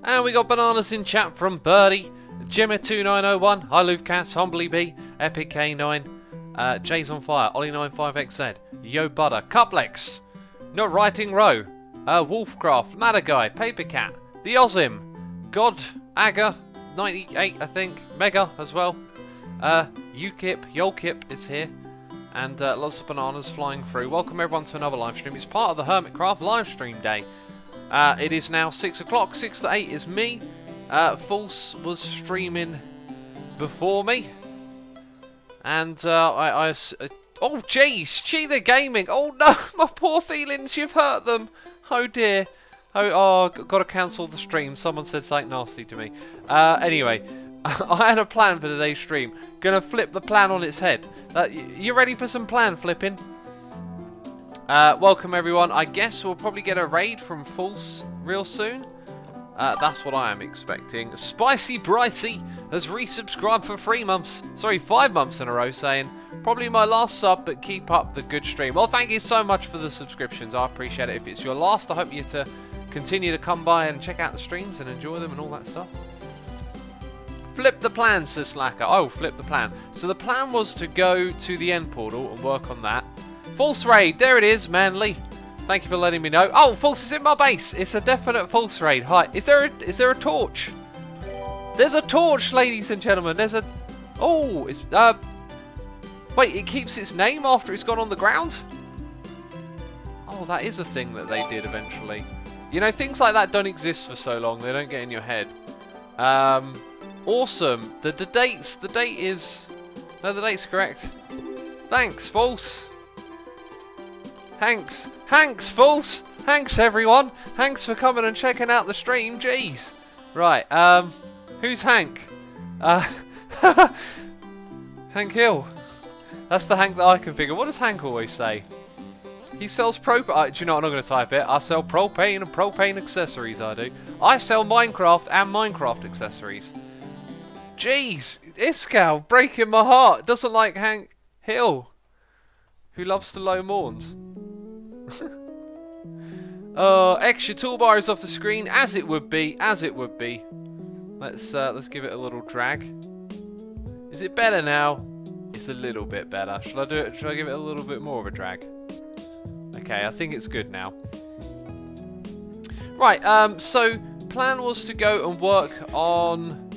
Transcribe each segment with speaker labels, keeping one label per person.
Speaker 1: And we got bananas in chat from Birdie, Jimmy2901, Hi Louvcats, Humbly B, Epic K9, Jay's on Fire, Ollie95XZ, Yo Butter, Cuplex, Not Writing Row, Wolfcraft, Madaguy, Papercat, The Ozim, God, Aga, 98 I think, Mega as well, UKIP, Yolkip is here, and lots of bananas flying through. Welcome everyone to another live stream. It's part of the Hermitcraft Livestream day. It is now 6 o'clock, 6 to 8 is me. False was streaming before me. And oh jeez, Cheetah Gaming. Oh no, my poor feelings, you've hurt them. Oh dear. Oh, gotta cancel the stream. Someone said something nasty to me. Anyway, I had a plan for today's stream. Gonna flip the plan on its head. You ready for some plan flipping? Welcome everyone. I guess we'll probably get a raid from False real soon. That's what I am expecting. Spicy Bricey has resubscribed for 3 months. Sorry, 5 months in a row, saying, probably my last sub, but keep up the good stream. Well, thank you so much for the subscriptions. I appreciate it. If it's your last, I hope you to continue to come by and check out the streams and enjoy them and all that stuff. Flip the plan, says Slacker. Oh, flip the plan. So the plan was to go to the end portal and work on that. False raid, there it is, Manly. Thank you for letting me know. Oh, False is in my base. It's a definite False raid. Hi, is there a torch? There's a torch, ladies and gentlemen. There's a. Oh, it's wait, it keeps its name after it's gone on the ground. Oh, that is a thing that they did eventually. You know, things like that don't exist for so long. They don't get in your head. Awesome. The date is. No, the date's correct. Thanks, False. Hanks, False! Hanks, everyone! Hanks for coming and checking out the stream, jeez! Right, who's Hank? Hank Hill. That's the Hank that I can figure. What does Hank always say? He sells propane. Do you know what? I'm not going to type it. I sell propane and propane accessories, I do. I sell Minecraft and Minecraft accessories. Jeez! Iskal, breaking my heart. Doesn't like Hank Hill, who loves to low morns. Extra toolbar is off the screen, as it would be, Let's give it a little drag. Is it better now? It's a little bit better. Should I do it? Should I give it a little bit more of a drag? Okay, I think it's good now. Right, so plan was to go and work on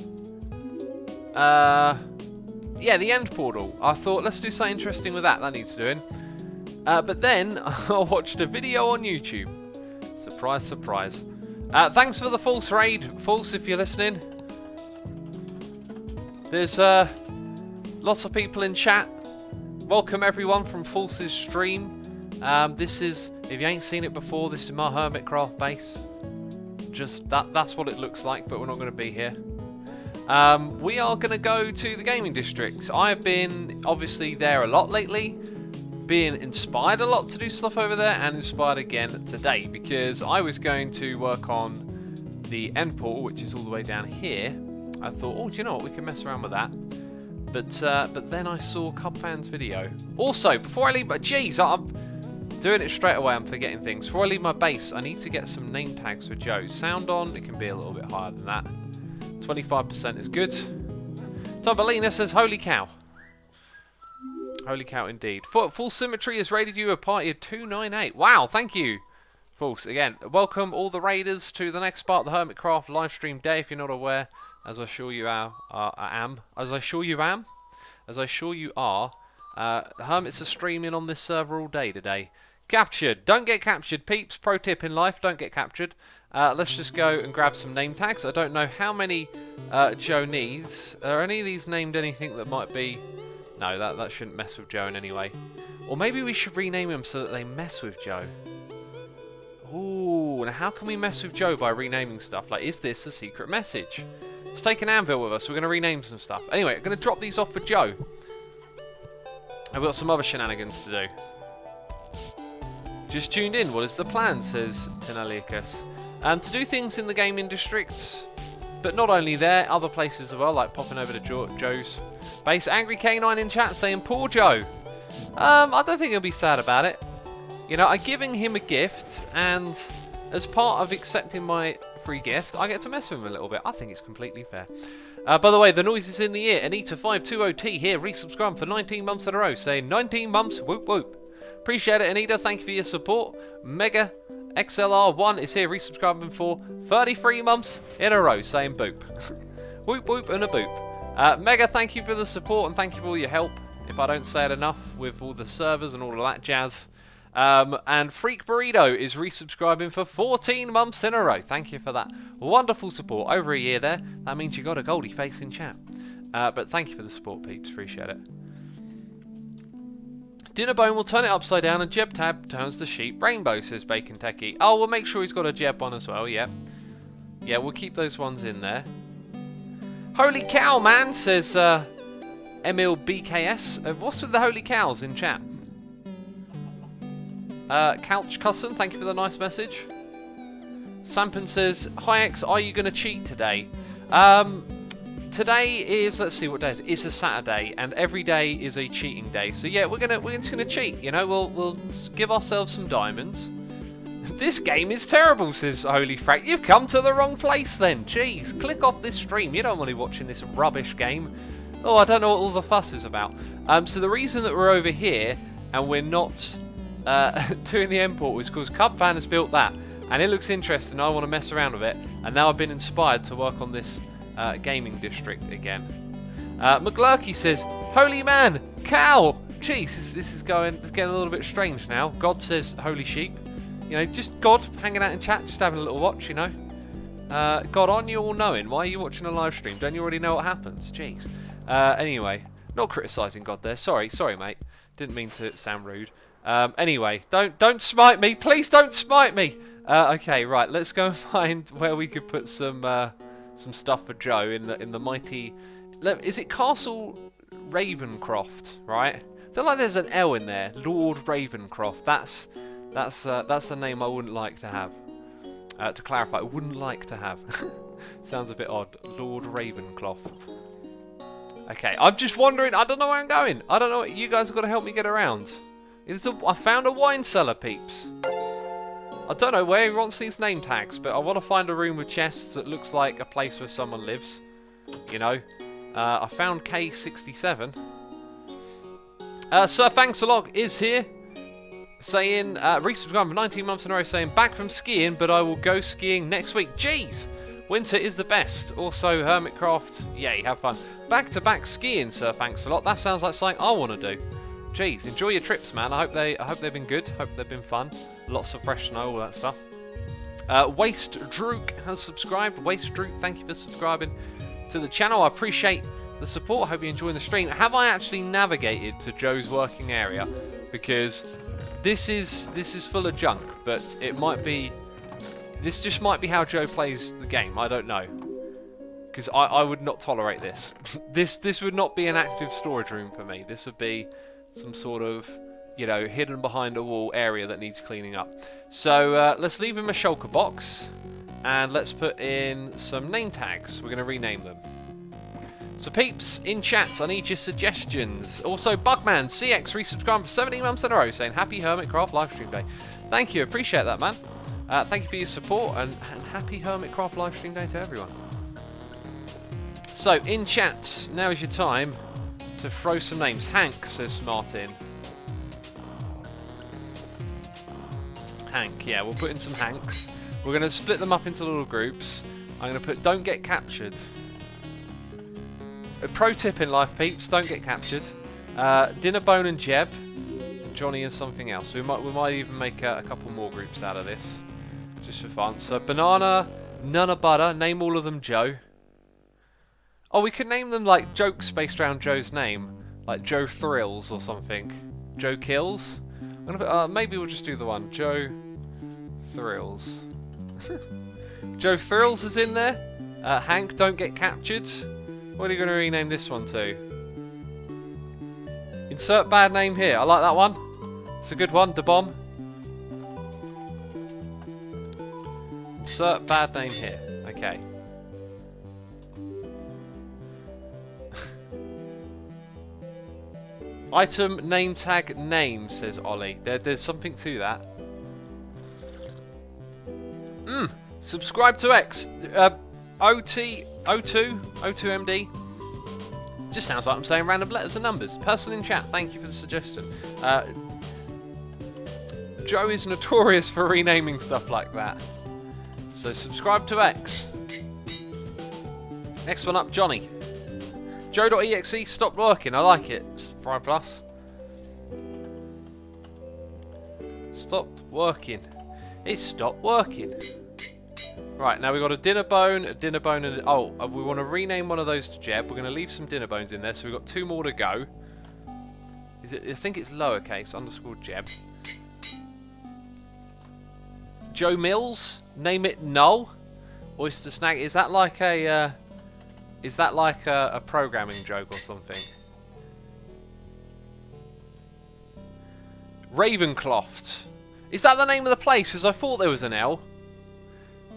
Speaker 1: yeah, the end portal. I thought let's do something interesting with that. That needs doing. But then I watched a video on YouTube. Surprise, surprise. Thanks for the False raid, False, if you're listening. There's lots of people in chat. Welcome everyone from False's stream. This is, if you ain't seen it before, this is my Hermitcraft base. Just that's what it looks like, but we're not going to be here. We are going to go to the gaming district. I've been obviously there a lot lately. Being inspired a lot to do stuff over there, and inspired again today because I was going to work on the end portal, which is all the way down here. I thought, oh, do you know what, we can mess around with that. But then I saw Cubfan's video. Also, before I leave, jeez, I'm doing it straight away. I'm forgetting things. Before I leave my base, I need to get some name tags for Joe. Sound on, it can be a little bit higher than that. 25% is good. Tombalina says, holy cow. Holy cow, indeed. Full Symmetry has raided you a party of 298. Wow, thank you. False. Again, welcome all the raiders to the next part of the Hermitcraft livestream day. If you're not aware, as I assure you are, the Hermits are streaming on this server all day today. Captured. Don't get captured, peeps. Pro tip in life, don't get captured. Let's just go and grab some name tags. I don't know how many Joe needs. Are any of these named anything that might be... No, that shouldn't mess with Joe in any way. Or maybe we should rename them so that they mess with Joe. Ooh, now how can we mess with Joe by renaming stuff? Like, is this a secret message? Let's take an anvil with us. We're going to rename some stuff. Anyway, I'm going to drop these off for Joe. I've got some other shenanigans to do. Just tuned in. What is the plan, says Tenaliacus. To do things in the gaming districts, but not only there, other places as well, like popping over to Joe's base. Angry K9 in chat saying, poor Joe. I don't think he'll be sad about it. You know, I'm giving him a gift, and as part of accepting my free gift, I get to mess with him a little bit. I think it's completely fair. By the way, the noise is in the ear. Anita520T here, resubscribed for 19 months in a row, saying 19 months, whoop whoop. Appreciate it, Anita. Thank you for your support. Mega XLR1 is here, resubscribing for 33 months in a row, saying boop. Whoop whoop and a boop. Mega, thank you for the support and thank you for all your help. If I don't say it enough with all the servers and all of that jazz. And Freak Burrito is resubscribing for 14 months in a row. Thank you for that wonderful support. Over a year there. That means you got a goldie face in chat. But thank you for the support, peeps. Appreciate it. Dinnerbone will turn it upside down and Jeb Tab turns the sheep rainbow, says Bacon Techie. Oh, we'll make sure he's got a Jeb one as well, yeah. Yeah, we'll keep those ones in there. Holy cow, man, says Emil BKS. What's with the holy cows in chat? Couch Custom, thank you for the nice message. Sampan says, hi X, are you going to cheat today? Today is, let's see what day it is. It's a Saturday, and every day is a cheating day. So yeah, we're just gonna cheat. You know, we'll give ourselves some diamonds. This game is terrible, says Holy Frack. You've come to the wrong place then. Jeez, click off this stream. You don't want to be watching this rubbish game. Oh, I don't know what all the fuss is about. So the reason that we're over here and we're not doing the import was because Cubfan has built that, and it looks interesting. I want to mess around with it, and now I've been inspired to work on this. Gaming district again. McGlurky says, holy man, cow! Jeez, this is getting a little bit strange now. God says, holy sheep. You know, just God hanging out in chat, just having a little watch, you know. God, aren't you all knowing? Why are you watching a live stream? Don't you already know what happens? Jeez. Anyway, not criticising God there. Sorry, mate. Didn't mean to sound rude. Anyway, don't smite me. Please don't smite me. Okay, right. Let's go and find where we could put some stuff for Joe in the mighty. Is it Castle Ravencroft? Right. I feel like there's an L in there. Lord Ravencroft. That's a name I wouldn't like to have. To clarify, I wouldn't like to have. Sounds a bit odd. Lord Ravencroft. Okay, I'm just wondering. I don't know where I'm going. I don't know. You guys have got to help me get around. I found a wine cellar, peeps. I don't know where he wants these name tags, but I want to find a room with chests that looks like a place where someone lives. You know. I found K67. Sir Thanks a Lot is here. Saying, resubscribed for 19 months in a row, saying, back from skiing, but I will go skiing next week. Jeez! Winter is the best. Also, Hermitcraft, yay, have fun. Back-to-back skiing, Sir Thanks a Lot. That sounds like something I want to do. Jeez, enjoy your trips, man. I hope they've been good. Hope they've been fun. Lots of fresh snow, all that stuff. Waste Drook has subscribed. Waste Drook, thank you for subscribing to the channel. I appreciate the support. I hope you're enjoying the stream. Have I actually navigated to Joe's working area? Because this is full of junk, but it might be. This just might be how Joe plays the game. I don't know. Because I would not tolerate this. This would not be an active storage room for me. This would be some sort of, you know, hidden behind a wall area that needs cleaning up. So let's leave him a shulker box, and let's put in some name tags. We're going to rename them. So peeps, in chat, I need your suggestions. Also, Bugman CX resubscribed for 17 months in a row, saying happy Hermitcraft livestream day. Thank you, appreciate that, man. Thank you for your support, and happy Hermitcraft livestream day to everyone. So, in chat, now is your time to throw some names. Hank, says Martin. Hank, yeah, we'll put in some Hanks. We're going to split them up into little groups. I'm going to put don't get captured. A pro tip in life, peeps, don't get captured. Dinnerbone and Jeb. Johnny and something else. We might even make a couple more groups out of this. Just for fun. So, Banana, Nunna Butter, name all of them Joe. Oh, we could name them like jokes based around Joe's name. Like Joe Thrills or something. Joe Kills. I'm gonna put, maybe we'll just do the one. Joe Thrills. Joe Thrills is in there. Hank, don't get captured. What are you going to rename this one to? Insert bad name here. I like that one. It's a good one. The Bomb. Insert bad name here. Okay. Item name tag name, says Ollie. There's something to that. Subscribe to X. O2MD. Just sounds like I'm saying random letters and numbers. Person in chat, thank you for the suggestion. Joe is notorious for renaming stuff like that. So subscribe to X. Next one up, Johnny. Joe.exe stopped working. I like it. It's 5+. Stopped working. It stopped working. Right, now we've got a dinner bone, and we want to rename one of those to Jeb. We're going to leave some dinner bones in there, so we've got 2 more to go. I think it's lowercase, underscore Jeb. Joe Mills, name it Null. Oyster Snack, is that like a programming joke or something? Ravencroft. Is that the name of the place? Because I thought there was an L.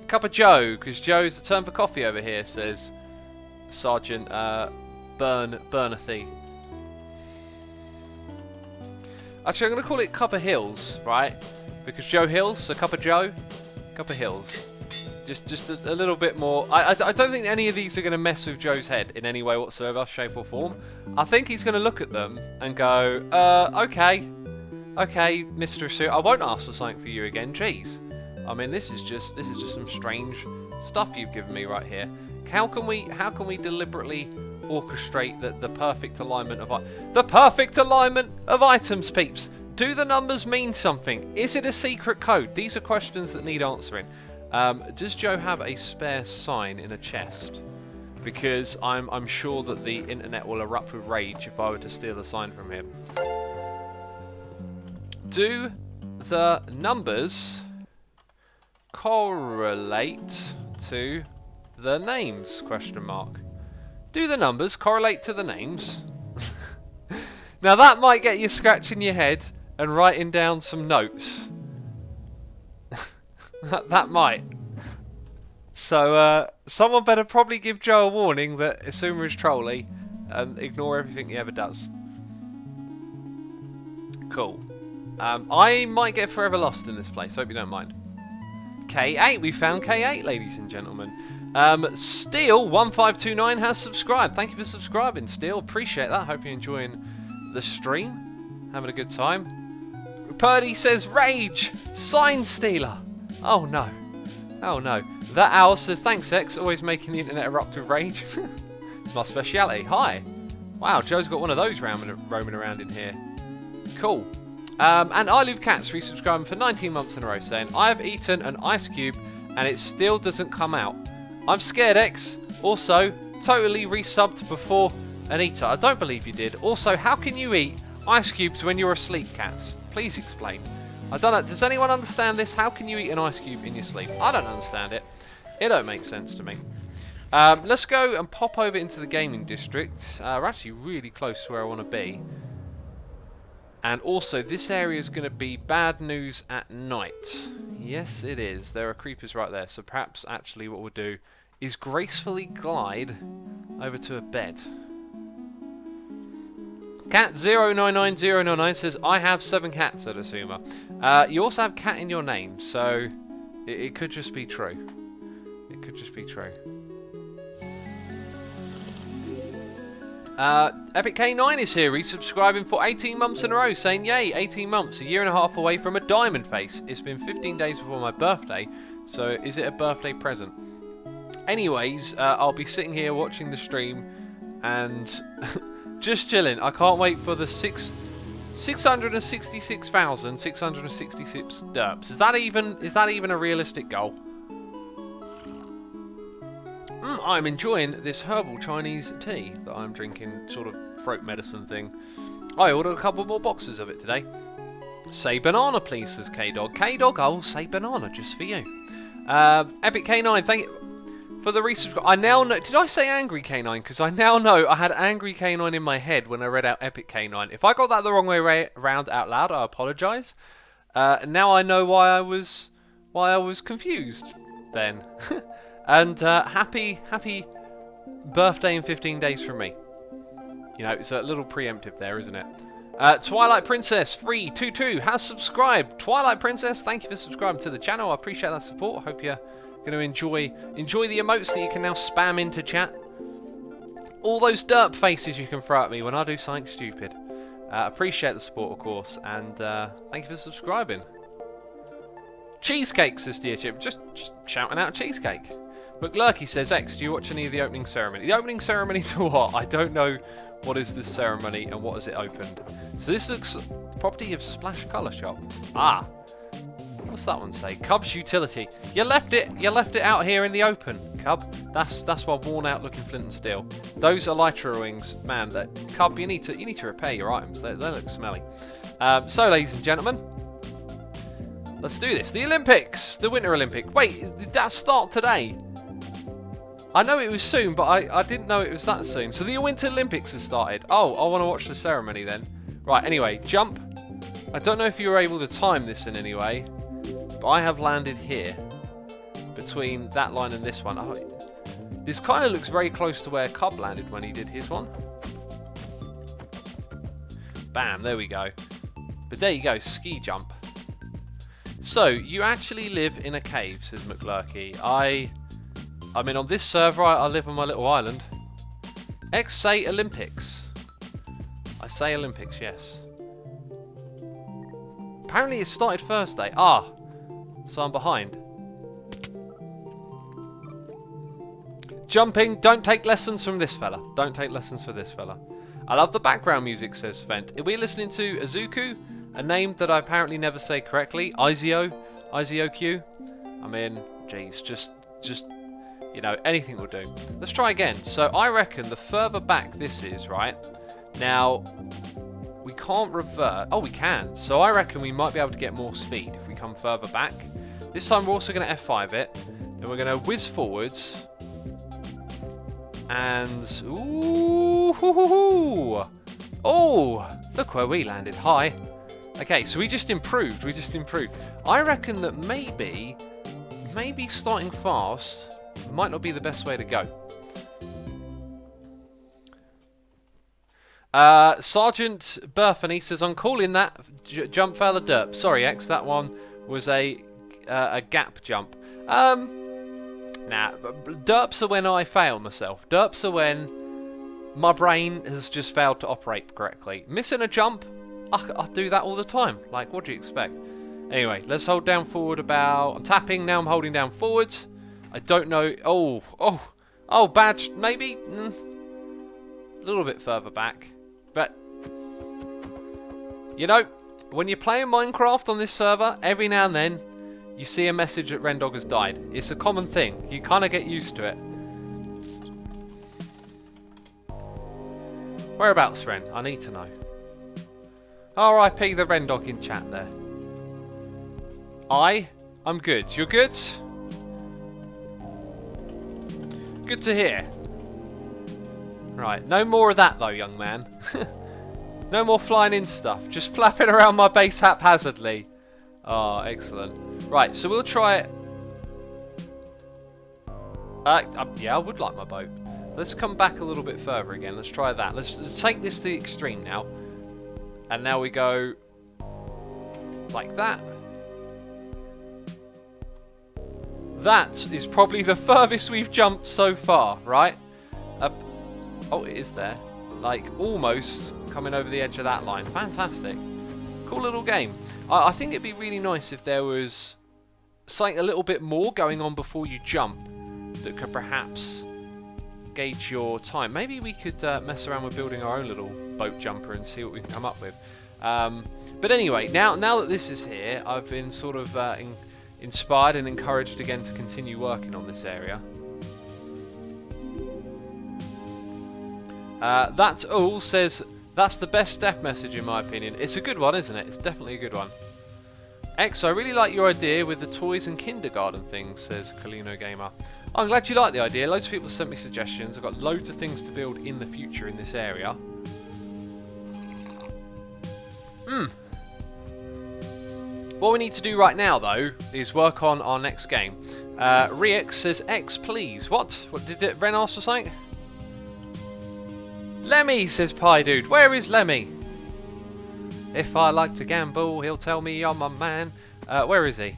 Speaker 1: Cup of Joe, because Joe's the term for coffee over here, says Sergeant Bernathy. Actually, I'm going to call it Cup of Hills, right? Because Joe Hills, so Cup of Joe, Cup of Hills. Just a little bit more. I don't think any of these are going to mess with Joe's head in any way whatsoever, shape or form. I think he's going to look at them and go, okay, Mr. Sue, I won't ask for something for you again. Jeez. I mean, this is just some strange stuff you've given me right here. How can we deliberately orchestrate the perfect alignment of items, peeps? Do the numbers mean something? Is it a secret code? These are questions that need answering. Does Joe have a spare sign in a chest? Because I'm sure that the internet will erupt with rage if I were to steal the sign from him. Do the numbers correlate to the names? Question mark. Do the numbers correlate to the names? Now that might get you scratching your head and writing down some notes. that might. So someone better probably give Joe a warning that Asuma is trolly and ignore everything he ever does. Cool. I might get forever lost in this place. Hope you don't mind. K8, we found K8, ladies and gentlemen. Steel1529 has subscribed. Thank you for subscribing, Steel. Appreciate that. Hope you're enjoying the stream. Having a good time. Purdy says, Rage! Sign stealer! Oh no. Oh no. That owl says, thanks, X. Always making the internet erupt with rage. It's my speciality. Hi. Wow, Joe's got one of those roaming around in here. Cool. And I Live Cats resubscribing for 19 months in a row, saying, I have eaten an ice cube and it still doesn't come out. I'm scared, X. Also, totally resubbed before an eater. I don't believe you did. Also, how can you eat ice cubes when you're asleep, Cats? Please explain. I don't know. Does anyone understand this? How can you eat an ice cube in your sleep? I don't understand it. It don't make sense to me. Let's go and pop over into the gaming district. We're actually really close to where I want to be. And also, this area is going to be bad news at night. Yes, it is. There are creepers right there. So perhaps actually what we'll do is gracefully glide over to a bed. Cat099099 says, I have 7 cats at Asuma. You also have cat in your name, so it could just be true. It could just be true. Epic K9 is here, resubscribing for 18 months in a row, saying, yay, 18 months, a year and a half away from a diamond face. It's been 15 days before my birthday, so is it a birthday present? Anyways, I'll be sitting here watching the stream and just chilling. I can't wait for the 666,666 derps. Is that even a realistic goal? I'm enjoying this herbal Chinese tea that I'm drinking, sort of throat medicine thing. I ordered a couple more boxes of it today. Say banana, please, says K-Dog. K-Dog, I will say banana just for you. Epic K9, thank you for the resubscribe. I now know. Did I say Angry K9? Because I now know I had Angry K9 in my head when I read out Epic K9. If I got that the wrong way around out loud, I apologise. Now I know why I was confused then. And happy birthday in 15 days from me. You know, it's a little preemptive there, isn't it? Twilight Princess 322 has subscribed. Twilight Princess, thank you for subscribing to the channel. I appreciate that support. I hope you're Going to enjoy the emotes that you can now spam into chat. All those derp faces you can throw at me when I do something stupid. Appreciate the support, of course, and thank you for subscribing. Cheesecake, says Dear Chip. Just shouting out cheesecake. McLurky says, X, do you watch any of the opening ceremony? The opening ceremony to what? I don't know what is this ceremony and what is it opened. So this looks property of Splash Colour Shop. Ah. What's that one say? Cub's utility. You left it out here in the open, Cub. That's one worn out looking flint and steel. Those elytra wings, man, that Cub, you need to repair your items. They look smelly. So ladies and gentlemen, let's do this. The Olympics, the Winter Olympics. Wait, did that start today? I know it was soon, but I didn't know it was that soon. So the Winter Olympics has started. Oh, I want to watch the ceremony then. Right, anyway, jump. I don't know if you were able to time this in any way, but I have landed here. Between that line and this one. Oh, this kind of looks very close to where Cub landed when he did his one. Bam, there we go. But there you go, ski jump. So, you actually live in a cave, says McLurky. I mean, on this server, I live on my little island. X say Olympics. I say Olympics, yes. Apparently it started Thursday. Ah, so I'm behind. Jumping, don't take lessons from this fella. Don't take lessons from this fella. I love the background music, says Svent. Are we listening to Azuku? A name that I apparently never say correctly. IZOQ. I mean, geez, just you know, anything will do. Let's try again. So I reckon the further back this is, right? Now, we can't revert. Oh, we can. So I reckon we might be able to get more speed if we come further back. This time we're also going to F5 it. Then we're going to whiz forwards. And, ooh, hoo, hoo, hoo. Oh, look where we landed. Hi. Okay, so we just improved. I reckon that maybe starting fast might not be the best way to go. Sergeant Burfany says, I'm calling that jump fella derp. Sorry, X, that one was a gap jump. Nah, derps are when I fail myself. Derps are when my brain has just failed to operate correctly. Missing a jump, I do that all the time. Like, what do you expect? Anyway, let's hold down forward about... I'm tapping, now I'm holding down forwards. I don't know... Oh, badge, maybe? A little bit further back. But, you know, when you're playing Minecraft on this server, every now and then, you see a message that Rendog has died. It's a common thing. You kind of get used to it. Whereabouts, Ren? I need to know. R.I.P. the Rendog in chat there. I'm good. You're good? Good to hear. Right, no more of that though, young man. No more flying into stuff. Just flapping around my base haphazardly. Oh, excellent. Right, so we'll try it. Yeah, I would like my boat. Let's come back a little bit further again. Let's try that. Let's take this to the extreme now. And now we go like that. That is probably the furthest we've jumped so far, right? Oh, it is there. Like, almost coming over the edge of that line. Fantastic. Cool little game. I think it'd be really nice if there was something a little bit more going on before you jump that could perhaps gauge your time. Maybe we could mess around with building our own little boat jumper and see what we can come up with. But anyway, now that this is here, I've been sort of inspired and encouraged again to continue working on this area. That's all says, that's the best death message in my opinion. It's a good one, isn't it? It's definitely a good one. X, I really like your idea with the toys and kindergarten things, says Kalino Gamer. I'm glad you like the idea. Loads of people sent me suggestions. I've got loads of things to build in the future in this area. What we need to do right now, though, is work on our next game. Riex says, X, please. What did Ren ask for something? Lemmy, says Pie Dude. Where is Lemmy? If I like to gamble, he'll tell me I'm a man. Where is he?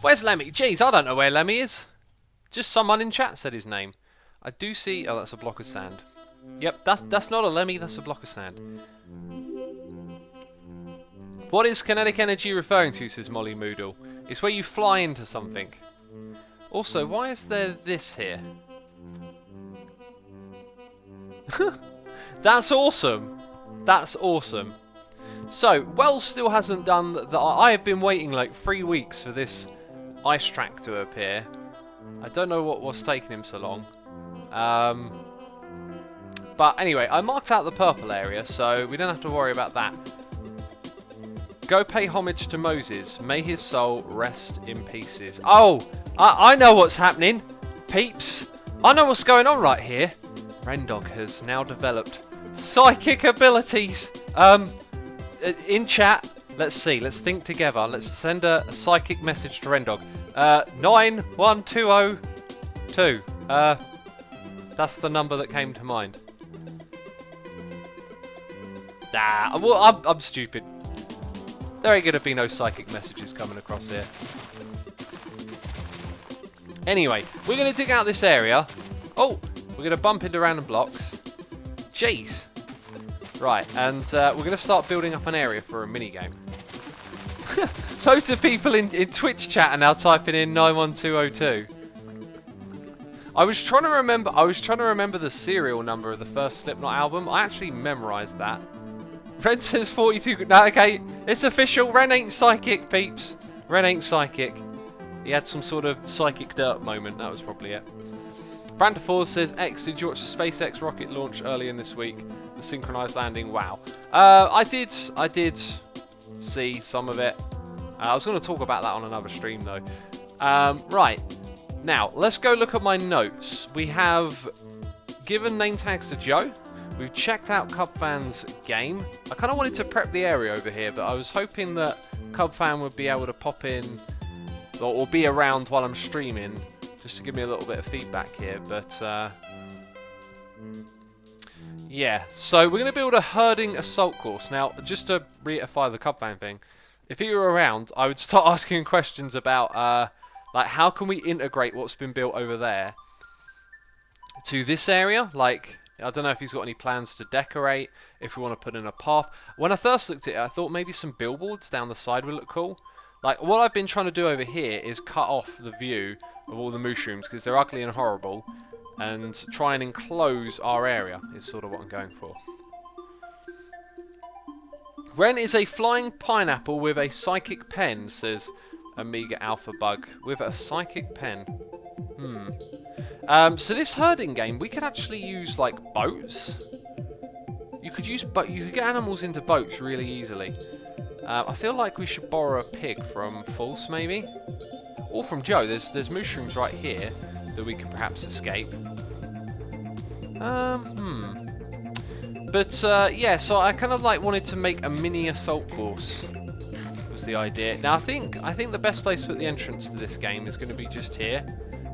Speaker 1: Where's Lemmy? Jeez, I don't know where Lemmy is. Just someone in chat said his name. I do see... Oh, that's a block of sand. Yep, that's not a Lemmy, that's a block of sand. What is kinetic energy referring to, says Molly Moodle? It's where you fly into something. Also, why is there this here? That's awesome. That's awesome. So, Wells still hasn't done that. I have been waiting like 3 weeks for this ice track to appear. I don't know what's taking him so long. But anyway, I marked out the purple area, so we don't have to worry about that. Go pay homage to Moses. May his soul rest in pieces. Oh, I know what's happening, peeps. I know what's going on right here. Rendog has now developed psychic abilities. In chat, let's see. Let's think together. Let's send a psychic message to Rendog. 91202. That's the number that came to mind. Nah, well, I'm stupid. There ain't gonna be no psychic messages coming across here. Anyway, we're gonna dig out this area. Oh, we're gonna bump into random blocks. Jeez. Right, and we're gonna start building up an area for a minigame. Loads of people in Twitch chat are now typing in 91202. I was trying to remember the serial number of the first Slipknot album. I actually memorised that. Ren says 42. No, okay, it's official. Ren ain't psychic, peeps. Ren ain't psychic. He had some sort of psychic dirt moment. That was probably it. Brandafor says, X, did you watch the SpaceX rocket launch earlier in this week? The synchronized landing. Wow. I did see some of it. I was going to talk about that on another stream though. Right. Now, let's go look at my notes. We have given name tags to Joe. We've checked out Cubfan's game. I kind of wanted to prep the area over here, but I was hoping that Cubfan would be able to pop in or be around while I'm streaming, just to give me a little bit of feedback here. But yeah, so we're going to build a herding assault course. Now, just to reiterate the Cubfan thing, if he were around, I would start asking questions about like how can we integrate what's been built over there to this area. Like, I don't know if he's got any plans to decorate, if we want to put in a path. When I first looked at it, I thought maybe some billboards down the side would look cool. Like, what I've been trying to do over here is cut off the view of all the mushrooms because they're ugly and horrible, and try and enclose our area is sort of what I'm going for. Ren is a flying pineapple with a psychic pen, says Amiga Alpha Bug. With a psychic pen. So this herding game, we could actually use like boats. You could get animals into boats really easily. I feel like we should borrow a pig from False, maybe, or from Joe. There's mushrooms right here that we could perhaps escape. But yeah, so I kind of like wanted to make a mini assault course. Was the idea. Now I think the best place to put the entrance to this game is going to be just here.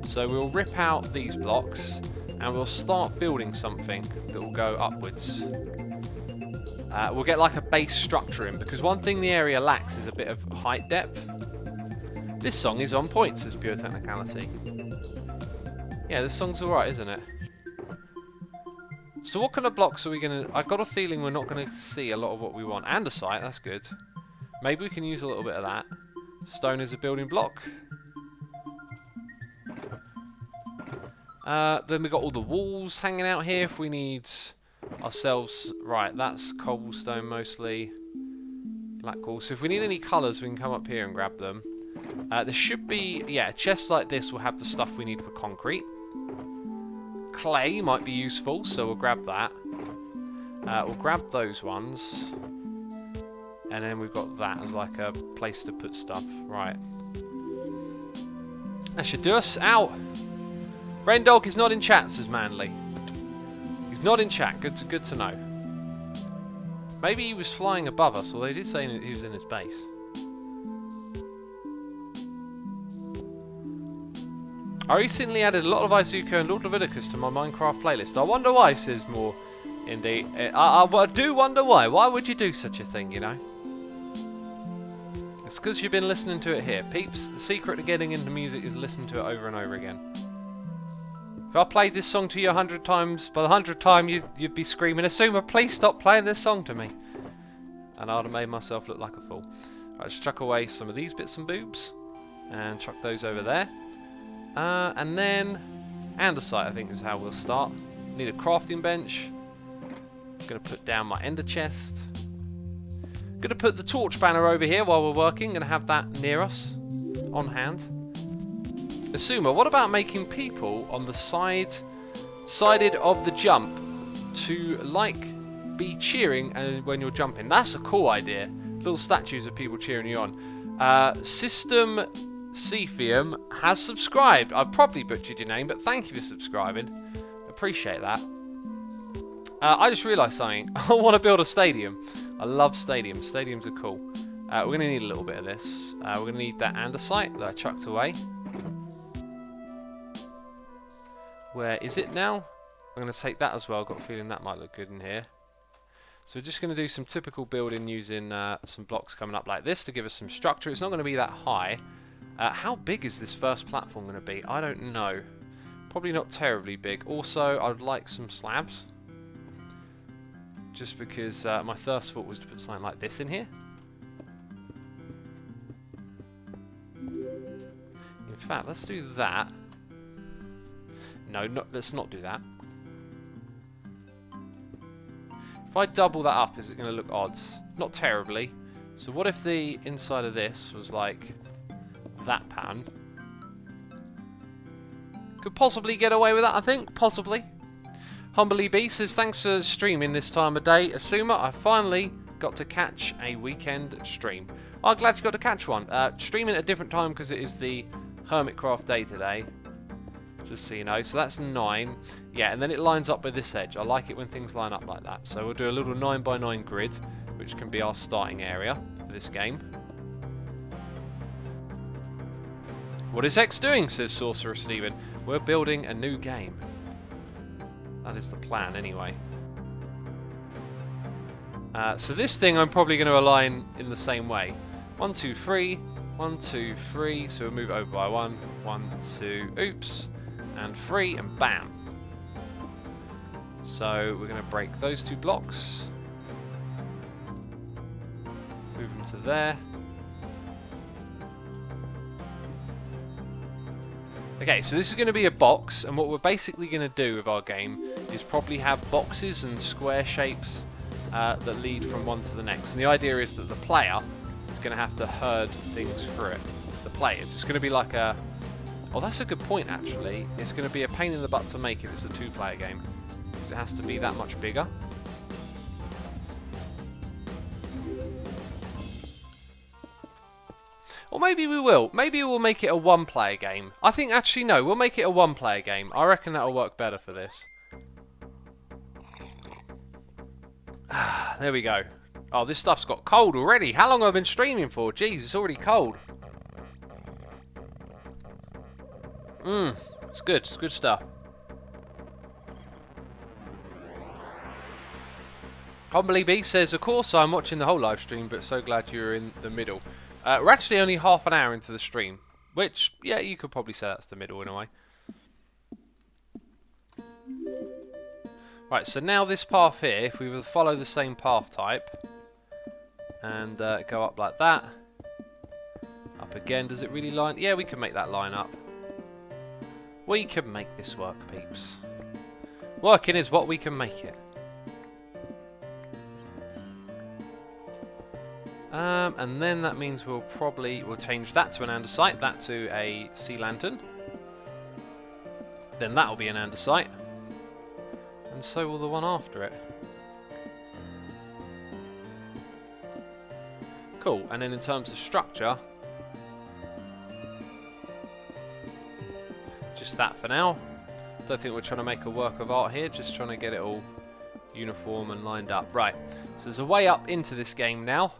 Speaker 1: So we'll rip out these blocks and we'll start building something that will go upwards. We'll get like a base structure in, because one thing the area lacks is a bit of height depth. This song is on point, says Pure Technicality. Yeah, this song's alright, isn't it? So what kind of blocks are we going to... I've got a feeling we're not going to see a lot of what we want. Andesite, that's good. Maybe we can use a little bit of that. Stone is a building block. Then we've got all the walls hanging out here if we need ourselves... Right, that's cobblestone mostly. Black wool. So if we need any colours, we can come up here and grab them. There should be... Yeah, chests like this will have the stuff we need for concrete. Clay might be useful, so we'll grab that. We'll grab those ones. And then we've got that as like a place to put stuff. Right. That should do us. Out! Rendog is not in chat, says Manly. He's not in chat. Good to know. Maybe he was flying above us, although they did say he was in his base. I recently added a lot of Izuku and Lord Leviticus to my Minecraft playlist. I wonder why, says more. Indeed. I do wonder why. Why would you do such a thing, you know? It's because you've been listening to it here. Peeps, the secret to getting into music is listening to it over and over again. If I played this song to you 100 times, by the 100th time you'd be screaming, Asuma, please stop playing this song to me. And I'd have made myself look like a fool. Right, let's chuck away some of these bits and boobs. And chuck those over there. And then andesite, I think, is how we'll start. Need a crafting bench. Gonna put down my ender chest. Gonna put the torch banner over here while we're working. Gonna have that near us, on hand. Asuma, what about making people on the sided of the jump to be cheering when you're jumping? That's a cool idea. Little statues of people cheering you on. System Cephium has subscribed. I've probably butchered your name, but thank you for subscribing. Appreciate that. I just realised something. I want to build a stadium. I love stadiums. Stadiums are cool. We're going to need a little bit of this. We're going to need that andesite that I chucked away. Where is it now? I'm going to take that as well. I've got a feeling that might look good in here. So we're just going to do some typical building using some blocks coming up like this to give us some structure. It's not going to be that high. How big is this first platform going to be? I don't know. Probably not terribly big. Also, I would like some slabs. Just because my first thought was to put something like this in here. In fact, let's do that. No, let's not do that. If I double that up, is it going to look odd? Not terribly. So what if the inside of this was like that pattern? Could possibly get away with that, I think. Possibly. Humbly B says, thanks for streaming this time of day. Asuma, I finally got to catch a weekend stream. Oh, I'm glad you got to catch one. Streaming at a different time because it is the Hermitcraft day today. Just so you know. So that's 9. Yeah, and then it lines up with this edge. I like it when things line up like that. So we'll do a little 9x9 grid, which can be our starting area for this game. What is X doing, says Sorcerer Steven. We're building a new game. That is the plan, anyway. So this thing I'm probably going to align in the same way. 1, 2, 3. 1, 2, 3. So we'll move over by 1. 1, 2. Oops. And 3. And bam. So we're going to break those 2 blocks. Move them to there. Okay, so this is going to be a box, and what we're basically going to do with our game is probably have boxes and square shapes that lead from one to the next. And the idea is that the player is going to have to herd things through it. The players. It's going to be like a... Oh, that's a good point, actually. It's going to be a pain in the butt to make if it's a 2-player game, because it has to be that much bigger. Or maybe we will. Maybe we'll make it a 1-player game. I think, actually, no. We'll make it a 1-player game. I reckon that'll work better for this. There we go. Oh, this stuff's got cold already. How long have I been streaming for? Jeez, it's already cold. It's good. It's good stuff. Humbly B says, of course I'm watching the whole live stream, but so glad you're in the middle. We're actually only half an hour into the stream, which, yeah, you could probably say that's the middle in a way. Right, so now this path here, if we were to follow the same path type, and go up like that, up again, does it really line? Yeah, we can make that line up. We can make this work, peeps. Working is what we can make it. And then that means we'll change that to an andesite, that to a sea lantern. Then that'll be an andesite. And so will the one after it. Cool, and then in terms of structure, just that for now. Don't think we're trying to make a work of art here, just trying to get it all uniform and lined up. Right, so there's a way up into this game now.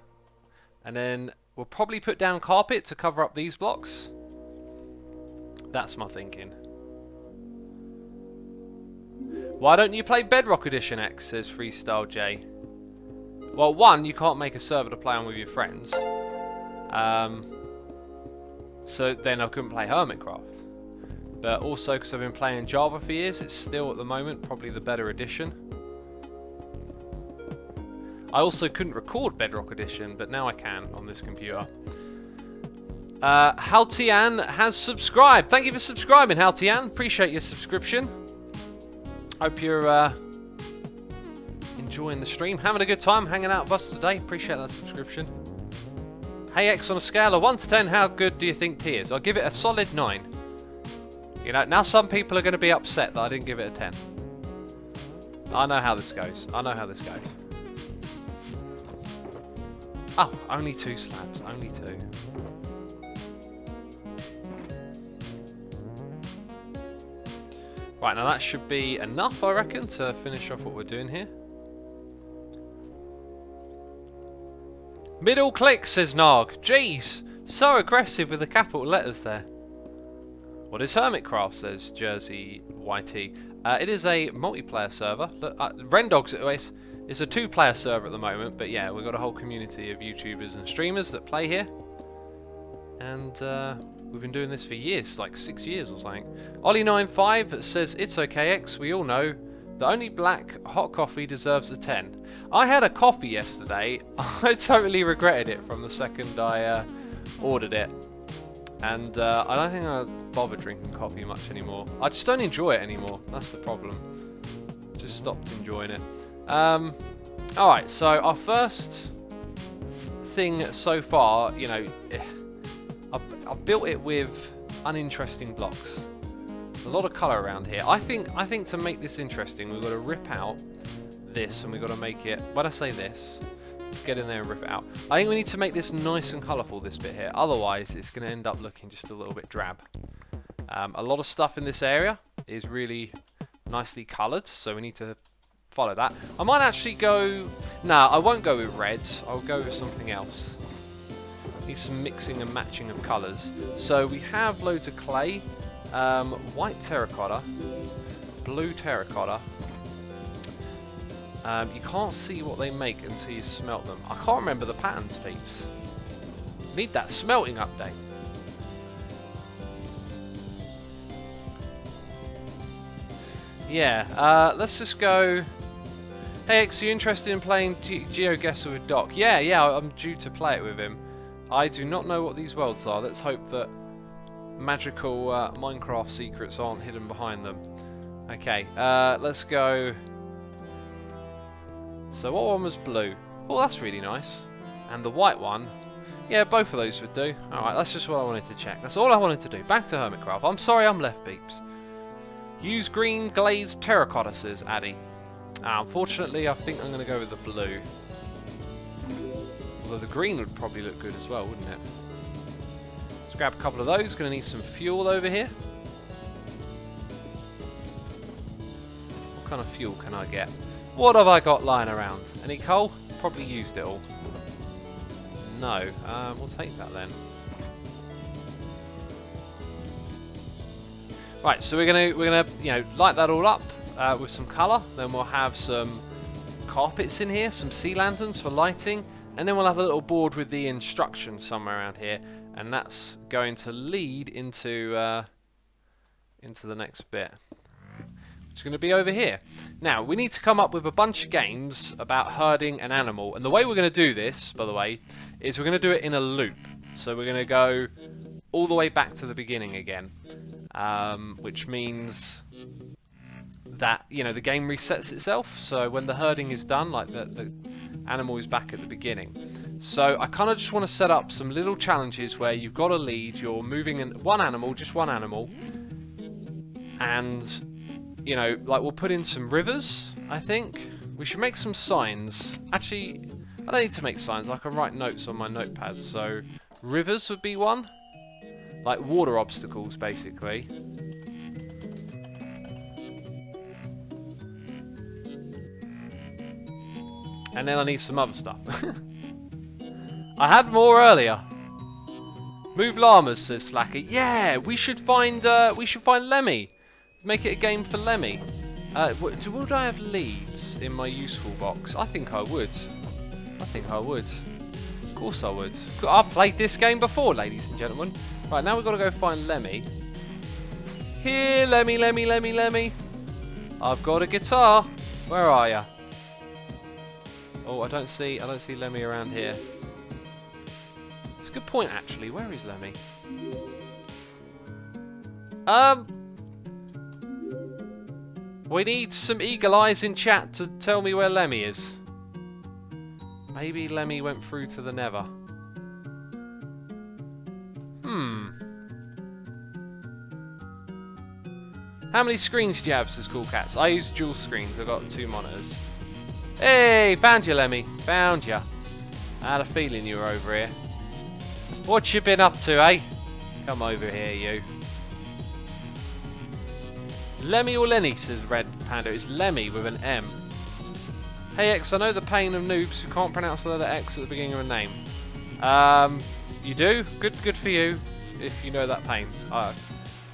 Speaker 1: And then we'll probably put down carpet to cover up these blocks. That's my thinking. Why don't you play Bedrock Edition X, says Freestyle J. Well, one, you can't make a server to play on with your friends. So then I couldn't play Hermitcraft. But also because I've been playing Java for years, it's still at the moment probably the better edition. I also couldn't record Bedrock Edition, but now I can on this computer. Haltian has subscribed. Thank you for subscribing, Haltian. Appreciate your subscription. Hope you're enjoying the stream, having a good time, hanging out with us today. Appreciate that subscription. Hey X, on a scale of 1 to 10, how good do you think T is? I'll give it a solid 9. You know, now some people are going to be upset that I didn't give it a 10. I know how this goes. I know how this goes. Oh, only 2 slabs. Only 2. Right, now that should be enough, I reckon, to finish off what we're doing here. Middle click, says Narg. Jeez, so aggressive with the capital letters there. What is Hermitcraft, says Jersey YT. It is a multiplayer server. Look, Rendog's it's a 2-player server at the moment, but yeah, we've got a whole community of YouTubers and streamers that play here. And we've been doing this for years, like 6 years or something. Ollie95 says, it's okay X, we all know that only black hot coffee deserves a 10. I had a coffee yesterday. I totally regretted it from the second I ordered it. And I don't think I bother drinking coffee much anymore. I just don't enjoy it anymore. That's the problem. Just stopped enjoying it. Alright, so our first thing so far, you know, I've built it with uninteresting blocks. A lot of colour around here. I think to make this interesting, we've got to rip out this, and we've got to make it. When I say this, let's get in there and rip it out. I think we need to make this nice and colourful, this bit here. Otherwise, it's going to end up looking just a little bit drab. A lot of stuff in this area is really nicely coloured, so we need to follow that. I might actually go. No, I won't go with reds. I'll go with something else. Need some mixing and matching of colours. So we have loads of clay. White terracotta, blue terracotta. You can't see what they make until you smelt them. I can't remember the patterns, peeps. Need that smelting update. Yeah, let's just go. Hey X, are you interested in playing GeoGuessr with Doc? Yeah, I'm due to play it with him. I do not know what these worlds are. Let's hope that magical Minecraft secrets aren't hidden behind them. Okay, let's go. So what one was blue? Oh, that's really nice. And the white one, yeah, both of those would do. Alright, that's just what I wanted to check. That's all I wanted to do. Back to Hermitcraft. I'm sorry I'm left, peeps. Use green glazed terracotta, says Addy. Unfortunately, I think I'm going to go with the blue. Although the green would probably look good as well, wouldn't it? Let's grab a couple of those. Going to need some fuel over here. What kind of fuel can I get? What have I got lying around? Any coal? Probably used it all. No. We'll take that then. Right, so we're gonna light that all up with some colour. Then we'll have some carpets in here, some sea lanterns for lighting, and then we'll have a little board with the instructions somewhere around here, and that's going to lead into the next bit. It's going to be over here. Now, we need to come up with a bunch of games about herding an animal, and the way we're going to do this, by the way, is we're going to do it in a loop. So we're going to go all the way back to the beginning again, which means that, you know, the game resets itself. So when the herding is done, like the animal is back at the beginning. So I kind of just want to set up some little challenges where you've got a lead, you're moving in one animal, just one animal, and you know, like we'll put in some rivers, I think. We should make some signs. Actually, I don't need to make signs. I can write notes on my notepad. So rivers would be one. Like water obstacles, basically. And then I need some other stuff. I had more earlier. Move llamas, says Slacker. Yeah, we should find Lemmy. Make it a game for Lemmy. Would I have leads in my useful box? I think I would. course I would. I've played this game before, ladies and gentlemen. Right, now we've got to go find Lemmy. Here, Lemmy, Lemmy, Lemmy, Lemmy. I've got a guitar. Where are ya? Oh, I don't see Lemmy around here. It's a good point, actually. Where is Lemmy? We need some eagle eyes in chat to tell me where Lemmy is. Maybe Lemmy went through to the Nether. How many screens do you have, says Cool Cats? I use dual screens. I've got 2 monitors. Hey, found you, Lemmy. Found you. I had a feeling you were over here. What you been up to, eh? Come over here, you. Lemmy or Lenny, says Red Panda. It's Lemmy with an M. Hey X, I know the pain of noobs who can't pronounce the letter X at the beginning of a name. You do? Good for you, if you know that pain. I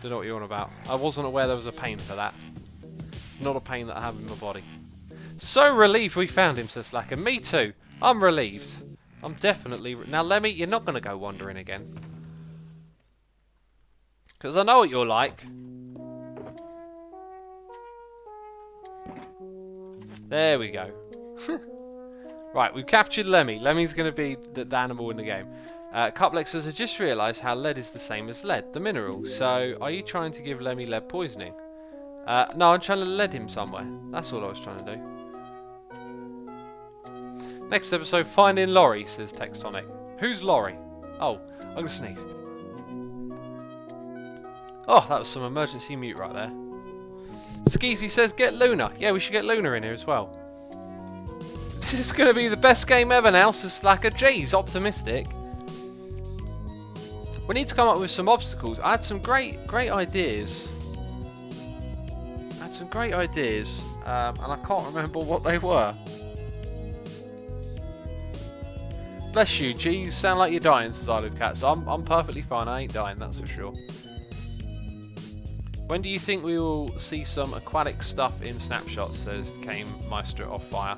Speaker 1: don't know what you're on about. I wasn't aware there was a pain for that. Not a pain that I have in my body. So relieved we found him, says Slacker. Me too. I'm relieved. I'm definitely... Now, Lemmy, you're not going to go wandering again. Because I know what you're like. There we go. Right, we've captured Lemmy. Lemmy's going to be the animal in the game. Cuplex says, I just realised how lead is the same as lead, the mineral. So, are you trying to give Lemmy lead poisoning? No, I'm trying to lead him somewhere. That's all I was trying to do. Next episode, finding Laurie, says Textonic. Who's Laurie? Oh, I'm going to sneeze. Oh, that was some emergency mute right there. Skeezy says, get Luna. Yeah, we should get Luna in here as well. This is going to be the best game ever now, says Slacker. Jeez, optimistic. We need to come up with some obstacles. I had some great ideas. And I can't remember what they were. Bless you, geez, sound like you're dying, says I Live Cats. I'm perfectly fine, I ain't dying, that's for sure. When do you think we will see some aquatic stuff in snapshots, says Kame Meister of Fire?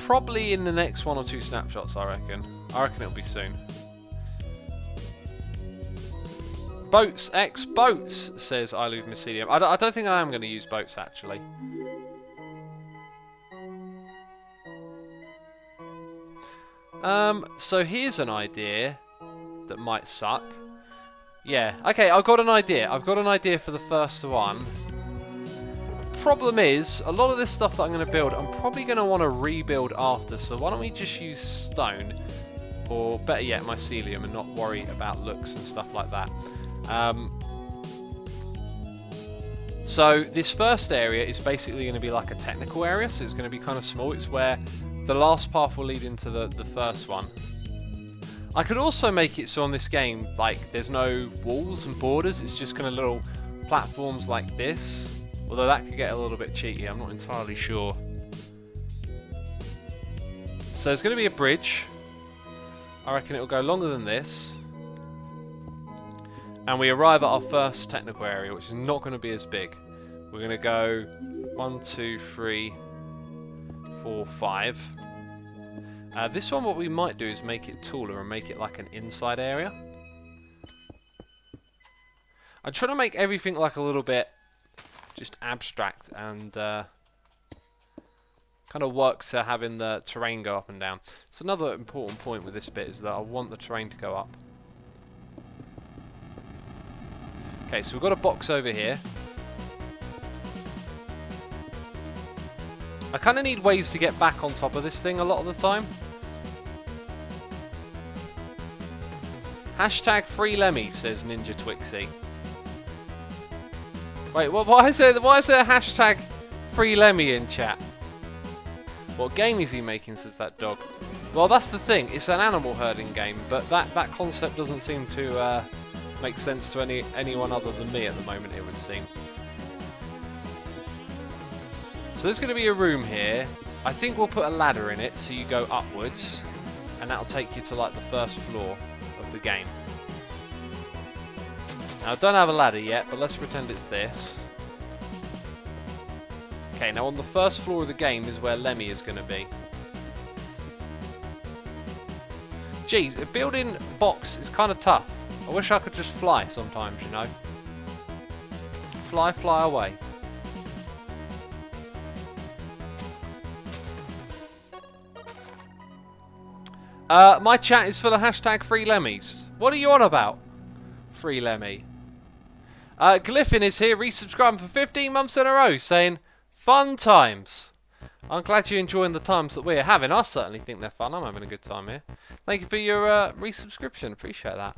Speaker 1: Probably in the next 1 or 2 snapshots, I reckon. I reckon it'll be soon. Boats, X boats, says I Love Mycelium. I don't think I am going to use boats, actually. So here's an idea that might suck. Yeah, okay, I've got an idea. I've got an idea for the first one. Problem is, a lot of this stuff that I'm going to build, I'm probably going to want to rebuild after. So why don't we just use stone, or better yet, mycelium, and not worry about looks and stuff like that. So this first area is basically going to be like a technical area, so it's going to be kind of small. It's where the last path will lead into the first one. I could also make it so on this game, like, there's no walls and borders, it's just kind of little platforms like this. Although that could get a little bit cheaty, I'm not entirely sure. So there's going to be a bridge. I reckon it will go longer than this. And we arrive at our first technical area, which is not going to be as big. We're going to go 1, 2, 3, 4, 5. This one, what we might do is make it taller and make it like an inside area. I'm trying to make everything like a little bit just abstract and kind of work to having the terrain go up and down. So another important point with this bit is that I want the terrain to go up. Okay, so we've got a box over here. I kind of need ways to get back on top of this thing a lot of the time. Hashtag free Lemmy, says Ninja Twixie. Wait, why is there a hashtag free Lemmy in chat? What game is he making, says that dog. Well, that's the thing, it's an animal herding game, but that concept doesn't seem to make sense to anyone other than me at the moment, it would seem. So there's going to be a room here. I think we'll put a ladder in it so you go upwards, and that'll take you to like the first floor of the game. Now I don't have a ladder yet, but let's pretend it's this. Okay, now on the first floor of the game is where Lemmy is going to be. Geez, building box is kind of tough. I wish I could just fly sometimes, you know. Fly, fly away. My chat is full of hashtag free lemmies. What are you on about? Free lemmy. Glyphin is here, resubscribing for 15 months in a row, saying, fun times. I'm glad you're enjoying the times that we're having. I certainly think they're fun. I'm having a good time here. Thank you for your resubscription. Appreciate that.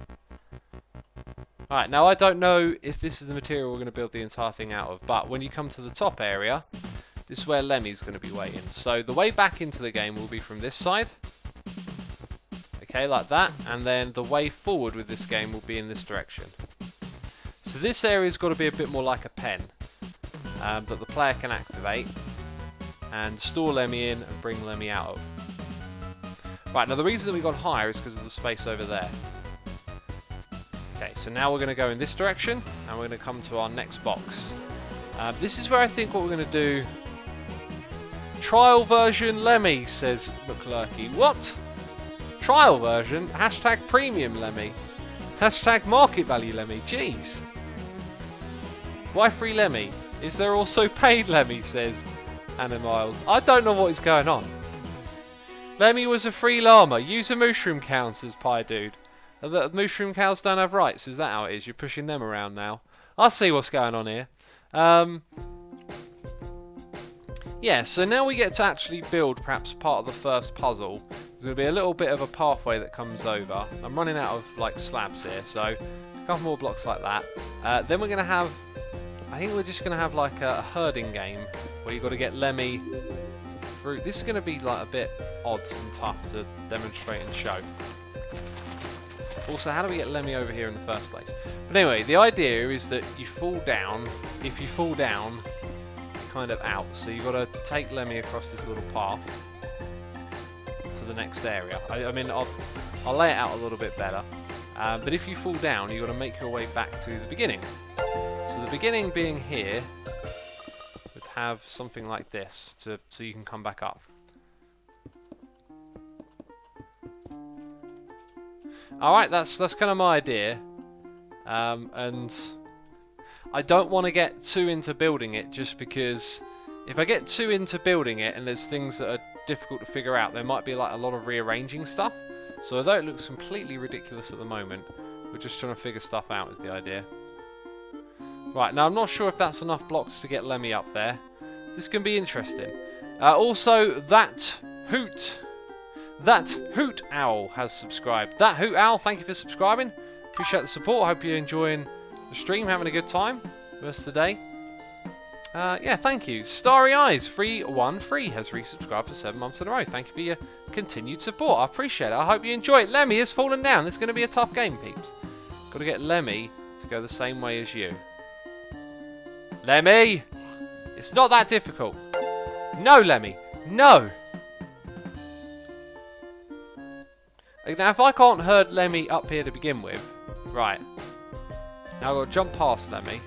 Speaker 1: Alright, now I don't know if this is the material we're going to build the entire thing out of, but when you come to the top area, this is where Lemmy's going to be waiting. So the way back into the game will be from this side. Okay, like that. And then the way forward with this game will be in this direction. So this area's got to be a bit more like a pen that the player can activate and store Lemmy in and bring Lemmy out of. Right, now the reason that we've gone higher is because of the space over there. Okay, so now we're going to go in this direction, and we're going to come to our next box. This is where I think what we're going to do... Trial version Lemmy, says McClurky. What? Trial version? Hashtag premium Lemmy. Hashtag market value Lemmy. Jeez. Why free Lemmy? Is there also paid Lemmy, says Anna Miles. I don't know what is going on. Lemmy was a free llama. Use a mushroom cow, says Pie Dude. The mushroom cows don't have rights, is that how it is? You're pushing them around now. I see what's going on here. Yeah, so now we get to actually build perhaps part of the first puzzle. There's going to be a little bit of a pathway that comes over. I'm running out of like slabs here, so a couple more blocks like that. Then we're going to have, I think we're just going to have like a herding game where you've got to get Lemmy through. This is going to be like a bit odd and tough to demonstrate and show. Also, how do we get Lemmy over here in the first place? But anyway, the idea is that you fall down. If you fall down, you're kind of out. So you've got to take Lemmy across this little path to the next area. I mean, I'll lay it out a little bit better. But if you fall down, you've got to make your way back to the beginning. So the beginning being here would have something like this, so you can come back up. Alright, that's kind of my idea. And I don't want to get too into building it, just because if I get too into building it and there's things that are difficult to figure out, there might be like a lot of rearranging stuff. So although it looks completely ridiculous at the moment, we're just trying to figure stuff out is the idea. Right, now I'm not sure if that's enough blocks to get Lemmy up there. This can be interesting. Also, That Hoot Owl has subscribed. That Hoot Owl, thank you for subscribing. Appreciate the support. Hope you're enjoying the stream, having a good time with us today. Yeah, thank you. Starry Eyes 313 has resubscribed for 7 months in a row. Thank you for your continued support. I appreciate it. I hope you enjoy it. Lemmy has fallen down. This is going to be a tough game, peeps. Got to get Lemmy to go the same way as you. Lemmy! It's not that difficult. No, Lemmy. No! Now, if I can't herd Lemmy up here to begin with... Right. Now I've got to jump past Lemmy.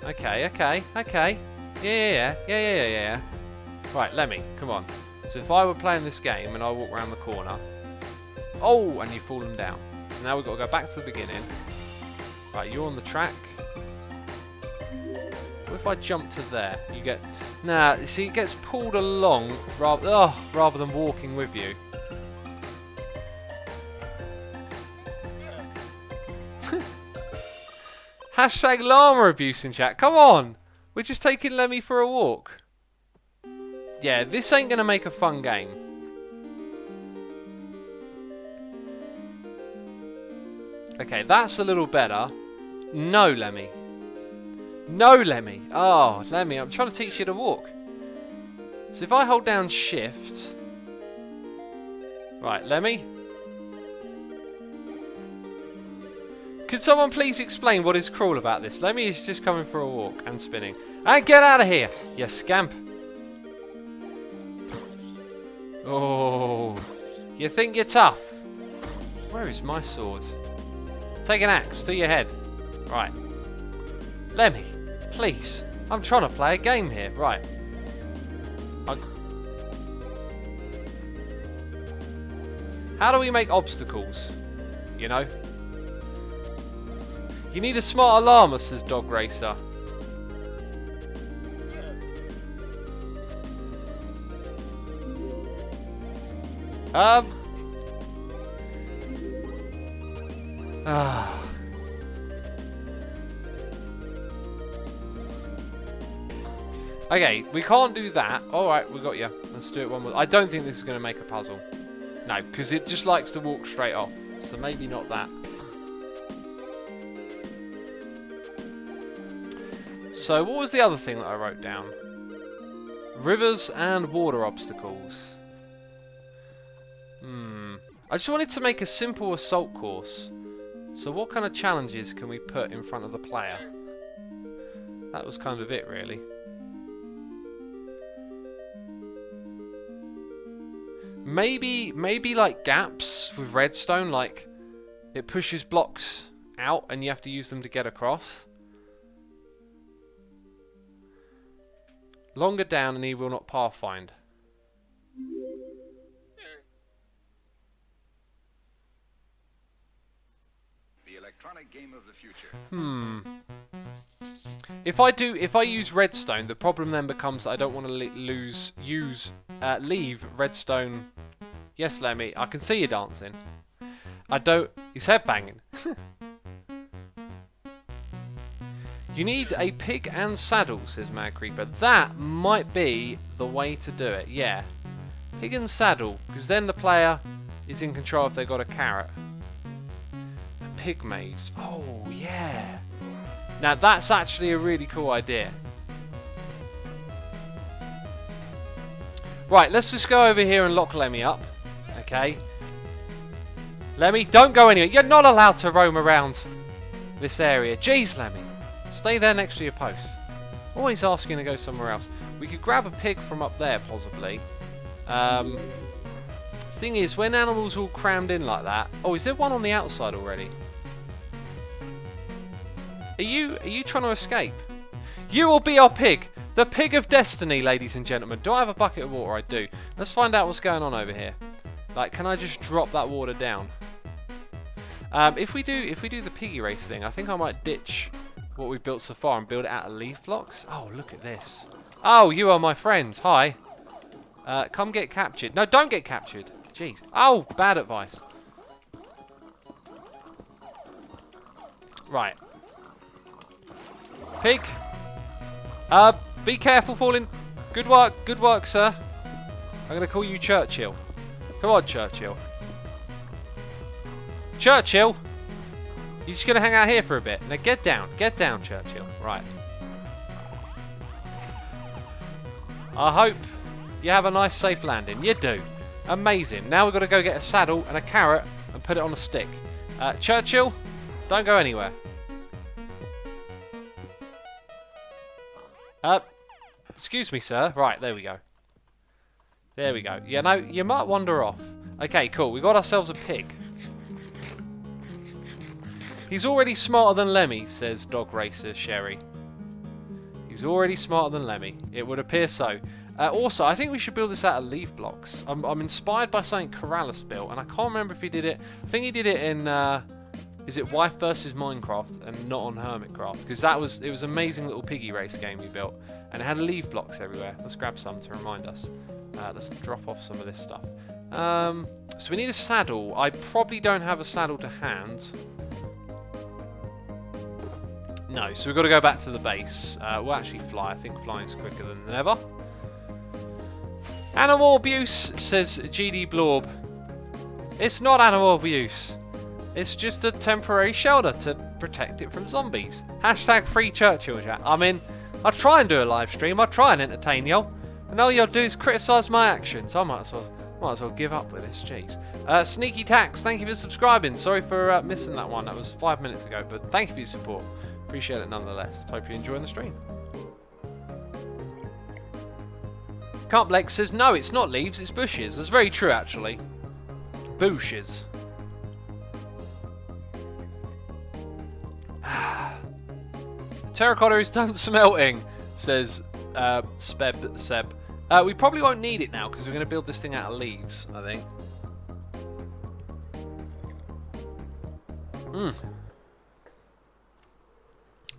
Speaker 1: Okay. Yeah. Right, Lemmy, come on. So if I were playing this game and I walk around the corner... Oh, and you've fallen down. So now we've got to go back to the beginning. Right, you're on the track. What if I jump to there? You get... Nah, you see, it gets pulled along rather than walking with you. Hashtag llama abuse in chat. Come on! We're just taking Lemmy for a walk. Yeah, this ain't going to make a fun game. Okay, that's a little better. No, Lemmy. No, Lemmy. Oh, Lemmy, I'm trying to teach you to walk. So if I hold down shift... Right, Lemmy. Could someone please explain what is cruel about this? Lemmy is just coming for a walk and spinning. And get out of here, you scamp. Oh, you think you're tough? Where is my sword? Take an axe to your head. Right. Lemmy, please. I'm trying to play a game here. Right. How do we make obstacles? You know? You need a smarter llama, says Dog Racer. Okay, we can't do that. Alright, we got you. Let's do it one more. I don't think this is going to make a puzzle. No, because it just likes to walk straight off. So maybe not that. So what was the other thing that I wrote down? Rivers and water obstacles. I just wanted to make a simple assault course. So what kind of challenges can we put in front of the player? That was kind of it, really. Maybe like gaps with redstone, like it pushes blocks out and you have to use them to get across. Longer down and he will not pathfind.
Speaker 2: The electronic game of the future.
Speaker 1: If I use redstone, the problem then becomes that I don't want to leave redstone. Yes, Lemmy, I can see you dancing. I don't. He's headbanging. You need a pig and saddle, says Mad Creeper. That might be the way to do it. Yeah, pig and saddle, because then the player is in control if they got a carrot. A pig maze. Oh yeah. Now that's actually a really cool idea. Right, let's just go over here and lock Lemmy up. Okay. Lemmy, don't go anywhere. You're not allowed to roam around this area. Jeez, Lemmy. Stay there next to your post. Always asking to go somewhere else. We could grab a pig from up there, possibly. Thing is, when animals all crammed in like that... Oh, is there one on the outside already? Are you trying to escape? You will be our pig! The pig of destiny, ladies and gentlemen. Do I have a bucket of water? I do. Let's find out what's going on over here. Like, can I just drop that water down? If we do the piggy race thing, I think I might ditch what we've built so far and build it out of leaf blocks. Oh, look at this. Oh, you are my friend. Hi. Come get captured. No, don't get captured. Jeez. Oh, bad advice. Right. Pig. Be careful falling. Good work, sir. I'm going to call you Churchill. Come on, Churchill. Churchill! You're just going to hang out here for a bit. Now get down, Churchill. Right. I hope you have a nice safe landing. You do. Amazing. Now we've got to go get a saddle and a carrot and put it on a stick. Churchill, don't go anywhere. Excuse me, sir. Right, there we go. There we go. Yeah, no, you might wander off. Okay, cool. We got ourselves a pig. He's already smarter than Lemmy, says Dog Racer Sherry. He's already smarter than Lemmy. It would appear so. Also, I think we should build this out of leaf blocks. I'm inspired by something Corrales built, and I can't remember if he did it. I think he did it in, is it Wife vs Minecraft and not on Hermitcraft? Because it was an amazing little piggy race game we built, and it had leaf blocks everywhere. Let's grab some to remind us. Let's drop off some of this stuff. So we need a saddle. I probably don't have a saddle to hand. No, so we've got to go back to the base. We'll actually fly. I think flying's quicker than ever. Animal abuse, says GD Blorb. It's not animal abuse. It's just a temporary shelter to protect it from zombies. Hashtag free Churchill chat. I mean, I try and do a live stream. I try and entertain y'all. And all you'll do is criticise my actions. I might as well give up with this. Jeez. Sneaky Tax, thank you for subscribing. Sorry for missing that one. That was 5 minutes ago. But thank you for your support. Appreciate it nonetheless. Hope you're enjoying the stream. Can't Blake says, no, it's not leaves, it's bushes. That's very true, actually. Bushes. Terracotta is done smelting, says Seb. We probably won't need it now because we're going to build this thing out of leaves, I think.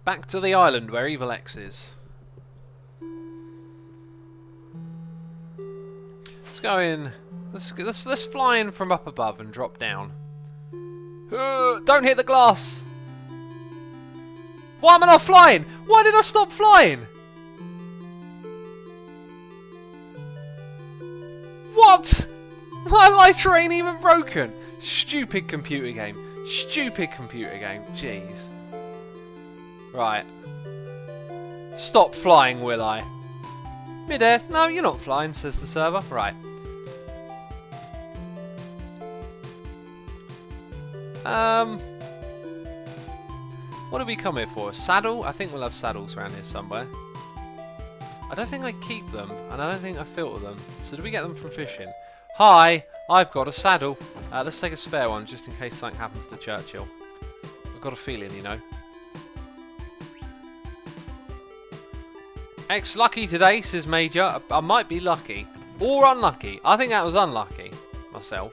Speaker 1: Back to the island where Evil X is. Let's go in. Let's fly in from up above and drop down. Don't hit the glass! Why am I not flying? Why did I stop flying? What? My lighter ain't even broken. Stupid computer game. Stupid computer game. Jeez. Right. Stop flying, will I? Mid-air. No, you're not flying, says the server. Right. What do we come here for? A saddle? I think we'll have saddles around here somewhere. I don't think I keep them, and I don't think I filter them. So do we get them from fishing? Hi, I've got a saddle. Let's take a spare one, just in case something happens to Churchill. I've got a feeling, you know. Lucky today, says Major. I might be lucky. Or unlucky. I think that was unlucky, myself.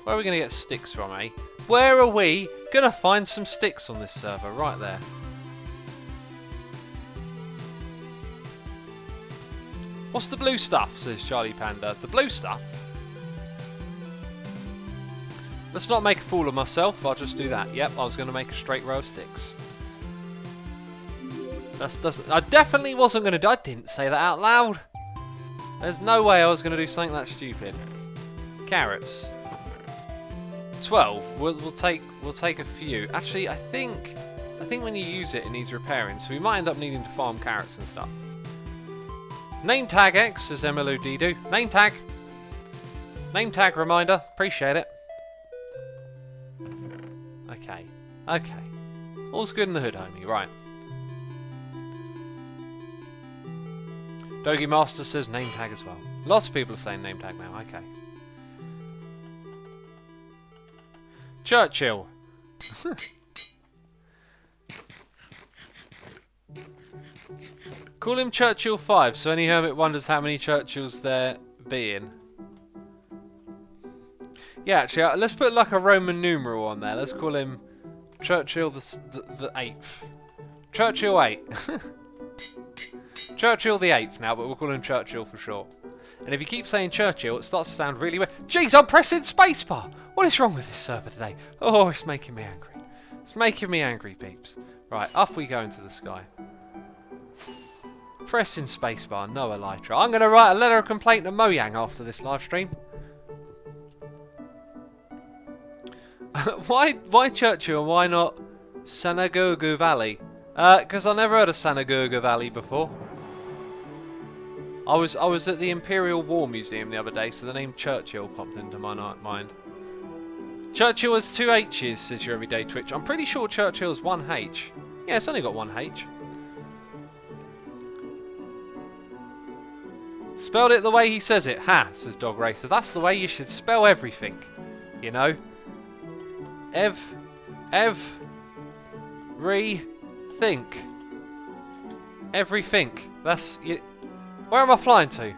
Speaker 1: Where are we going to get sticks from, eh? Where are we going to find some sticks on this server? Right there. What's the blue stuff, says Charlie Panda. The blue stuff? Let's not make a fool of myself. I'll just do that. Yep, I was going to make a straight row of sticks. I definitely wasn't going to do... I didn't say that out loud. There's no way I was going to do something that stupid. Carrots. 12. We'll take a few. Actually, I think when you use it, it needs repairing. So we might end up needing to farm carrots and stuff. Name tag X, says MLODdo. Name tag. Name tag reminder. Appreciate it. Okay. Okay. All's good in the hood, homie. Right. Dogi Master says name tag as well. Lots of people are saying name tag now. Okay. Churchill. Call him Churchill 5, so any hermit wonders how many Churchills there being. Yeah, actually, let's put like a Roman numeral on there. Let's call him Churchill the 8th. Churchill 8. Churchill the 8th now, but we'll call him Churchill for short. And if you keep saying Churchill, it starts to sound really weird. Jeez, I'm pressing spacebar! What is wrong with this server today? Oh, it's making me angry. It's making me angry, peeps. Right, up we go into the sky. Pressing spacebar, no elytra. I'm going to write a letter of complaint to Mojang after this live stream. Why Churchill and why not Sanagogu Valley? Because I never heard of Sanagogu Valley before. I was at the Imperial War Museum the other day, so the name Churchill popped into my mind. Churchill has 2 H's, says your everyday Twitch. I'm pretty sure Churchill's 1 H. Yeah, it's only got 1 H. Spelled it the way he says it. Ha, says Dog Racer. That's the way you should spell everything. You know? Think. Everything. That's... Where am I flying to?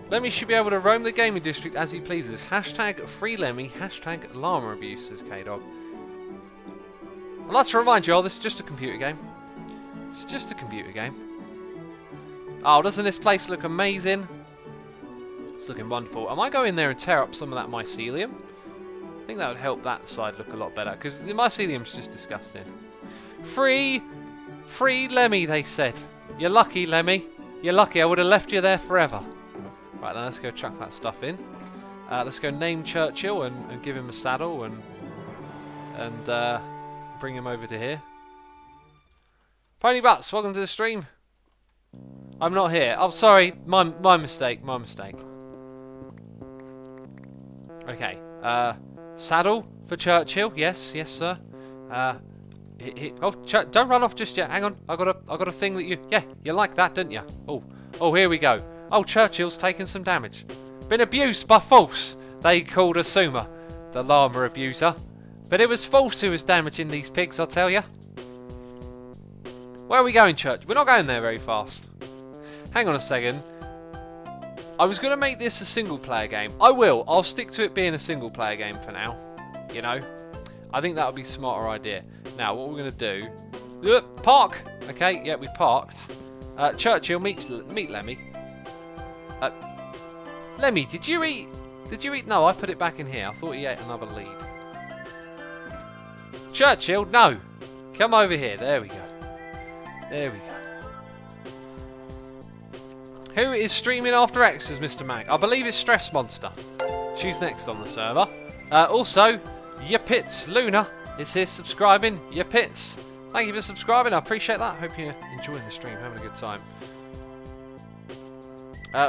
Speaker 1: Lemmy should be able to roam the gaming district as he pleases. Hashtag free Lemmy. Hashtag llama abuse, says K-Dog. I'd like to remind you all, this is just a computer game. It's just a computer game. Oh, doesn't this place look amazing? It's looking wonderful. I might go in there and tear up some of that mycelium. I think that would help that side look a lot better, because the mycelium's just disgusting. Free Lemmy, they said. You're lucky, Lemmy. You're lucky. I would have left you there forever. Right, now let's go chuck that stuff in. Let's go name Churchill and give him a saddle and bring him over to here. Pony Butts, welcome to the stream. I'm not here. Oh, sorry. My mistake. My mistake. Okay. Saddle for Churchill. Yes, sir. Don't run off just yet. Hang on. I got a thing that you like that, didn't you? Oh, here we go. Oh, Churchill's taken some damage. Been abused by False. They called Asuma, the llama abuser. But it was False who was damaging these pigs, I'll tell you. Where are we going, Church? We're not going there very fast. Hang on a second. I was going to make this a single player game. I will. I'll stick to it being a single player game for now. You know? I think that would be a smarter idea. Now, what we're going to do... park! Okay, yeah, we parked. Churchill, meet Lemmy. Lemmy, did you eat... Did you eat... No, I put it back in here. I thought he ate another lead. Churchill, no! Come over here. There we go. There we go. Who is streaming after X, says Mr. Mag? I believe it's Stress Monster. She's next on the server. Also, Yapits Luna is here subscribing. Yapits, thank you for subscribing. I appreciate that. Hope you're enjoying the stream, having a good time.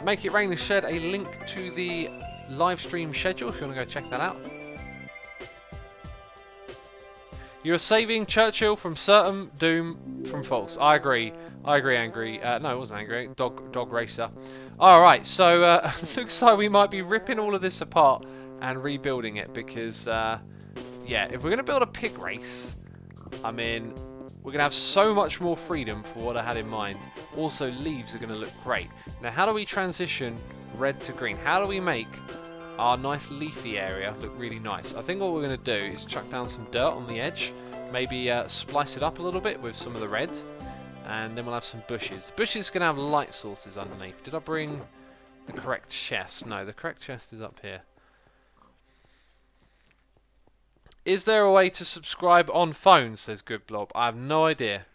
Speaker 1: Make It Rain has shared a link to the live stream schedule if you want to go check that out. You're saving Churchill from certain doom from false. I agree. I agree, Angry. No, it wasn't Angry. Dog Racer. Alright, so looks like we might be ripping all of this apart and rebuilding it because, yeah, if we're going to build a pig race, I mean, we're going to have so much more freedom for what I had in mind. Also, leaves are going to look great. Now, how do we transition red to green? How do we make our nice leafy area look really nice? I think what we're going to do is chuck down some dirt on the edge, maybe splice it up a little bit with some of the red, and then we'll have some bushes. Bushes are going to have light sources underneath. Did I bring the correct chest? No, the correct chest is up here. Is there a way to subscribe on phone, says Good Blob? I have no idea.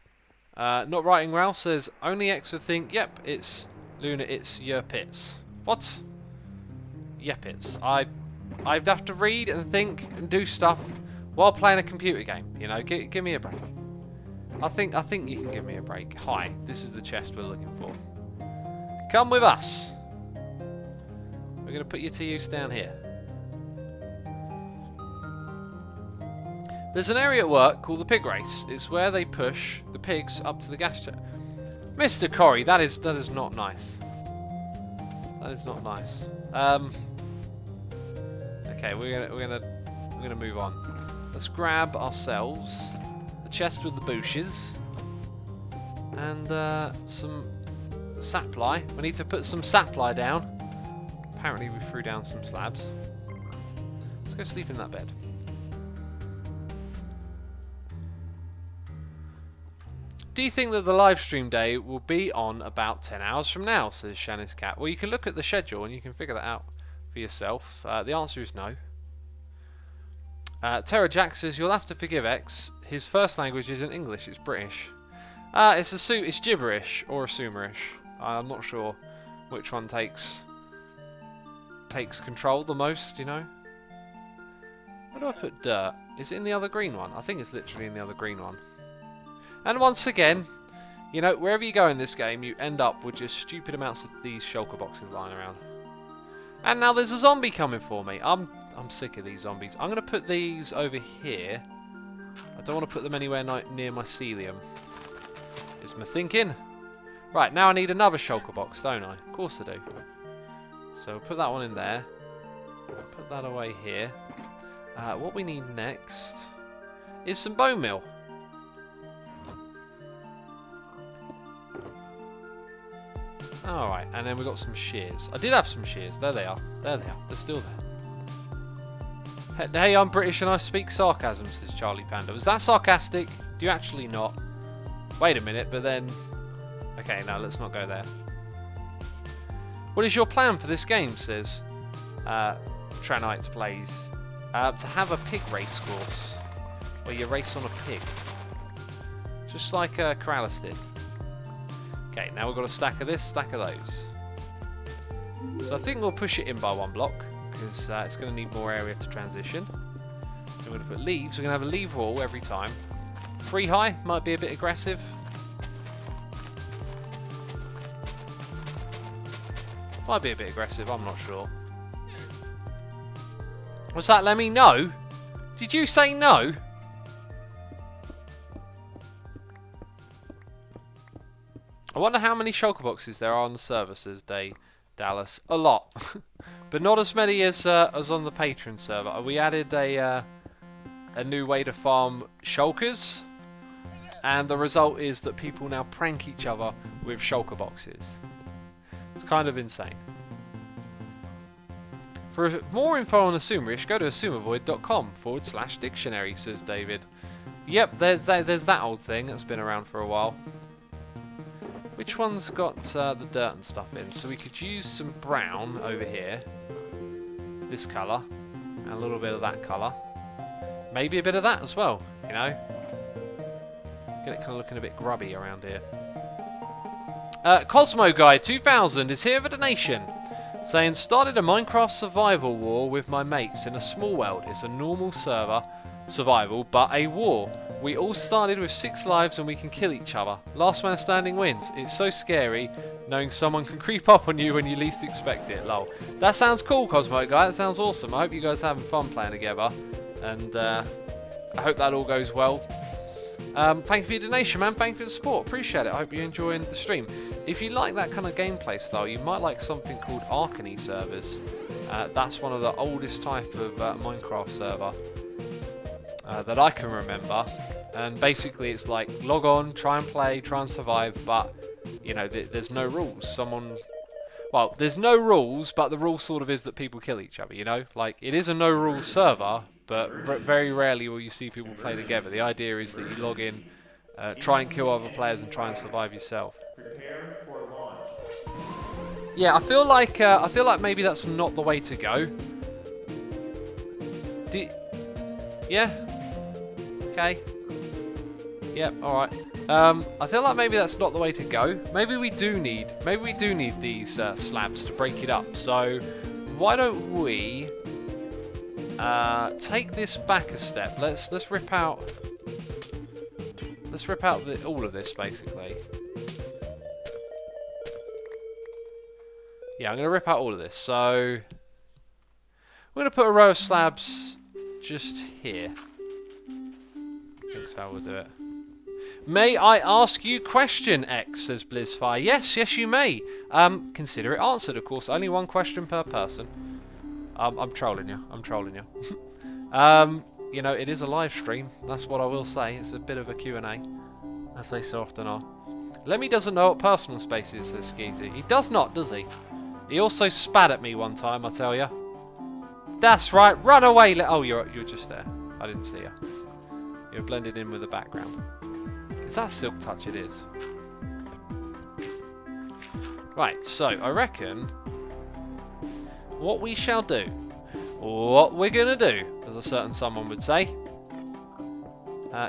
Speaker 1: Not Writing Ralph says, only X would think, yep, it's Luna, it's your pits. What? Yep, it's. I'd have to read and think and do stuff while playing a computer game. You know, give me a break. I think you can give me a break. Hi, this is the chest we're looking for. Come with us. We're going to put your to use down here. There's an area at work called the pig race. It's where they push the pigs up to the gas jet. Mr. Corey, that is not nice. That is not nice. Okay, we're gonna move on. Let's grab ourselves the chest with the bushes and some saplie. We need to put some saplie down. Apparently, we threw down some slabs. Let's go sleep in that bed. Do you think that the live stream day will be on about 10 hours from now, says Shanice Cat? Well, you can look at the schedule and you can figure that out for yourself. The answer is no. Terra Jack says, you'll have to forgive X. His first language isn't English, it's British. It's gibberish or Asumerish. I'm not sure which one takes control the most, you know. Where do I put dirt? Is it in the other green one? I think it's literally in the other green one. And once again, you know, wherever you go in this game, you end up with just stupid amounts of these shulker boxes lying around. And now there's a zombie coming for me. I'm sick of these zombies. I'm going to put these over here. I don't want to put them anywhere near mycelium. Is my thinking. Right, now I need another shulker box, don't I? Of course I do. So we'll put that one in there. Put that away here. What we need next is some bone meal. Alright, and then we've got some shears. I did have some shears. There they are. There they are. They're still there. Hey, I'm British and I speak sarcasm, says Charlie Panda. Was that sarcastic? Do you actually not? Wait a minute, but then... Okay, no, let's not go there. What is your plan for this game, says Tranite Plays? To have a pig race course, where you race on a pig. Just like Corrales did. Okay, now we've got a stack of this, stack of those. So I think we'll push it in by one block, because it's going to need more area to transition. We're going to put leaves. We're going to have a leave wall every time. Free high might be a bit aggressive. Might be a bit aggressive, I'm not sure. What's that, Lemmy? No? Did you say no? I wonder how many shulker boxes there are on the server, says Dallas. A lot. But not as many as on the Patreon server. We added a new way to farm shulkers. And the result is that people now prank each other with shulker boxes. It's kind of insane. For more info on Asumerish, go to asumervoid.com/dictionary, says David. Yep, there's that old thing that's been around for a while. Which one's got the dirt and stuff in? So we could use some brown over here. This colour. And a little bit of that colour. Maybe a bit of that as well, you know. Get it kind of looking a bit grubby around here. Cosmo Guy 2000 is here with a donation. Saying, started a Minecraft survival war with my mates in a small world. It's a normal server survival, but a war. We all started with 6 lives and we can kill each other. Last man standing wins. It's so scary knowing someone can creep up on you when you least expect it. Lol. That sounds cool, Cosmo Guy. That sounds awesome. I hope you guys are having fun playing together. And I hope that all goes well. Thank you for your donation, man. Thank you for the support. Appreciate it. I hope you're enjoying the stream. If you like that kind of gameplay style, you might like something called Arcany servers. That's one of the oldest type of Minecraft server that I can remember. And basically it's like log on, try and play, try and survive, but you know, there's no rules. Well, there's no rules, but the rule sort of is that people kill each other, you know? Like, it is a no-rules server, but very rarely will you see people play together. The idea is that you log in, try and kill other players and try and survive yourself. Yeah, I feel like maybe that's not the way to go. Yeah? Okay. Yep, alright. I feel like maybe that's not the way to go. Maybe we do need these slabs to break it up. So why don't we take this back a step? Let's rip out all of this basically. Yeah, I'm gonna rip out all of this. So we're gonna put a row of slabs just here. I think so. We'll do it. May I ask you question, X, says Blizzfire. Yes, you may. Consider it answered, of course. Only one question per person. I'm trolling you. You know, it is a live stream. That's what I will say. It's a bit of a Q&A, as they so often are. Lemmy doesn't know what personal space is, says Skeezy. He does not, does he? He also spat at me one time, I tell you. That's right. Run away. Oh, you're just there. I didn't see you. You're blended in with the background. Is that Silk Touch? It is. Right, so I reckon what we shall do, what we're going to do, as a certain someone would say,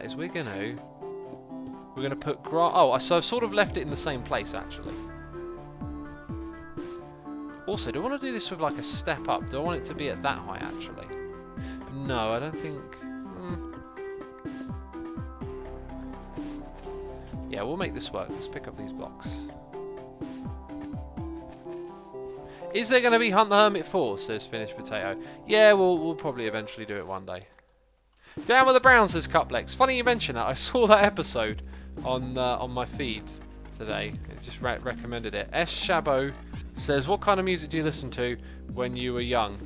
Speaker 1: is we're going to put grass. Oh, so I've sort of left it in the same place, actually. Also, do I want to do this with like a step up? Do I want it to be at that height, actually? No, I don't think... Yeah, we'll make this work. Let's pick up these blocks. Is there going to be Hunt the Hermit 4? Says Finished Potato. Yeah, we'll probably eventually do it one day. Down with the Brown, says Cuplex. Funny you mention that. I saw that episode on my feed today. It just recommended it. S. Shabo says, what kind of music do you listen to when you were young?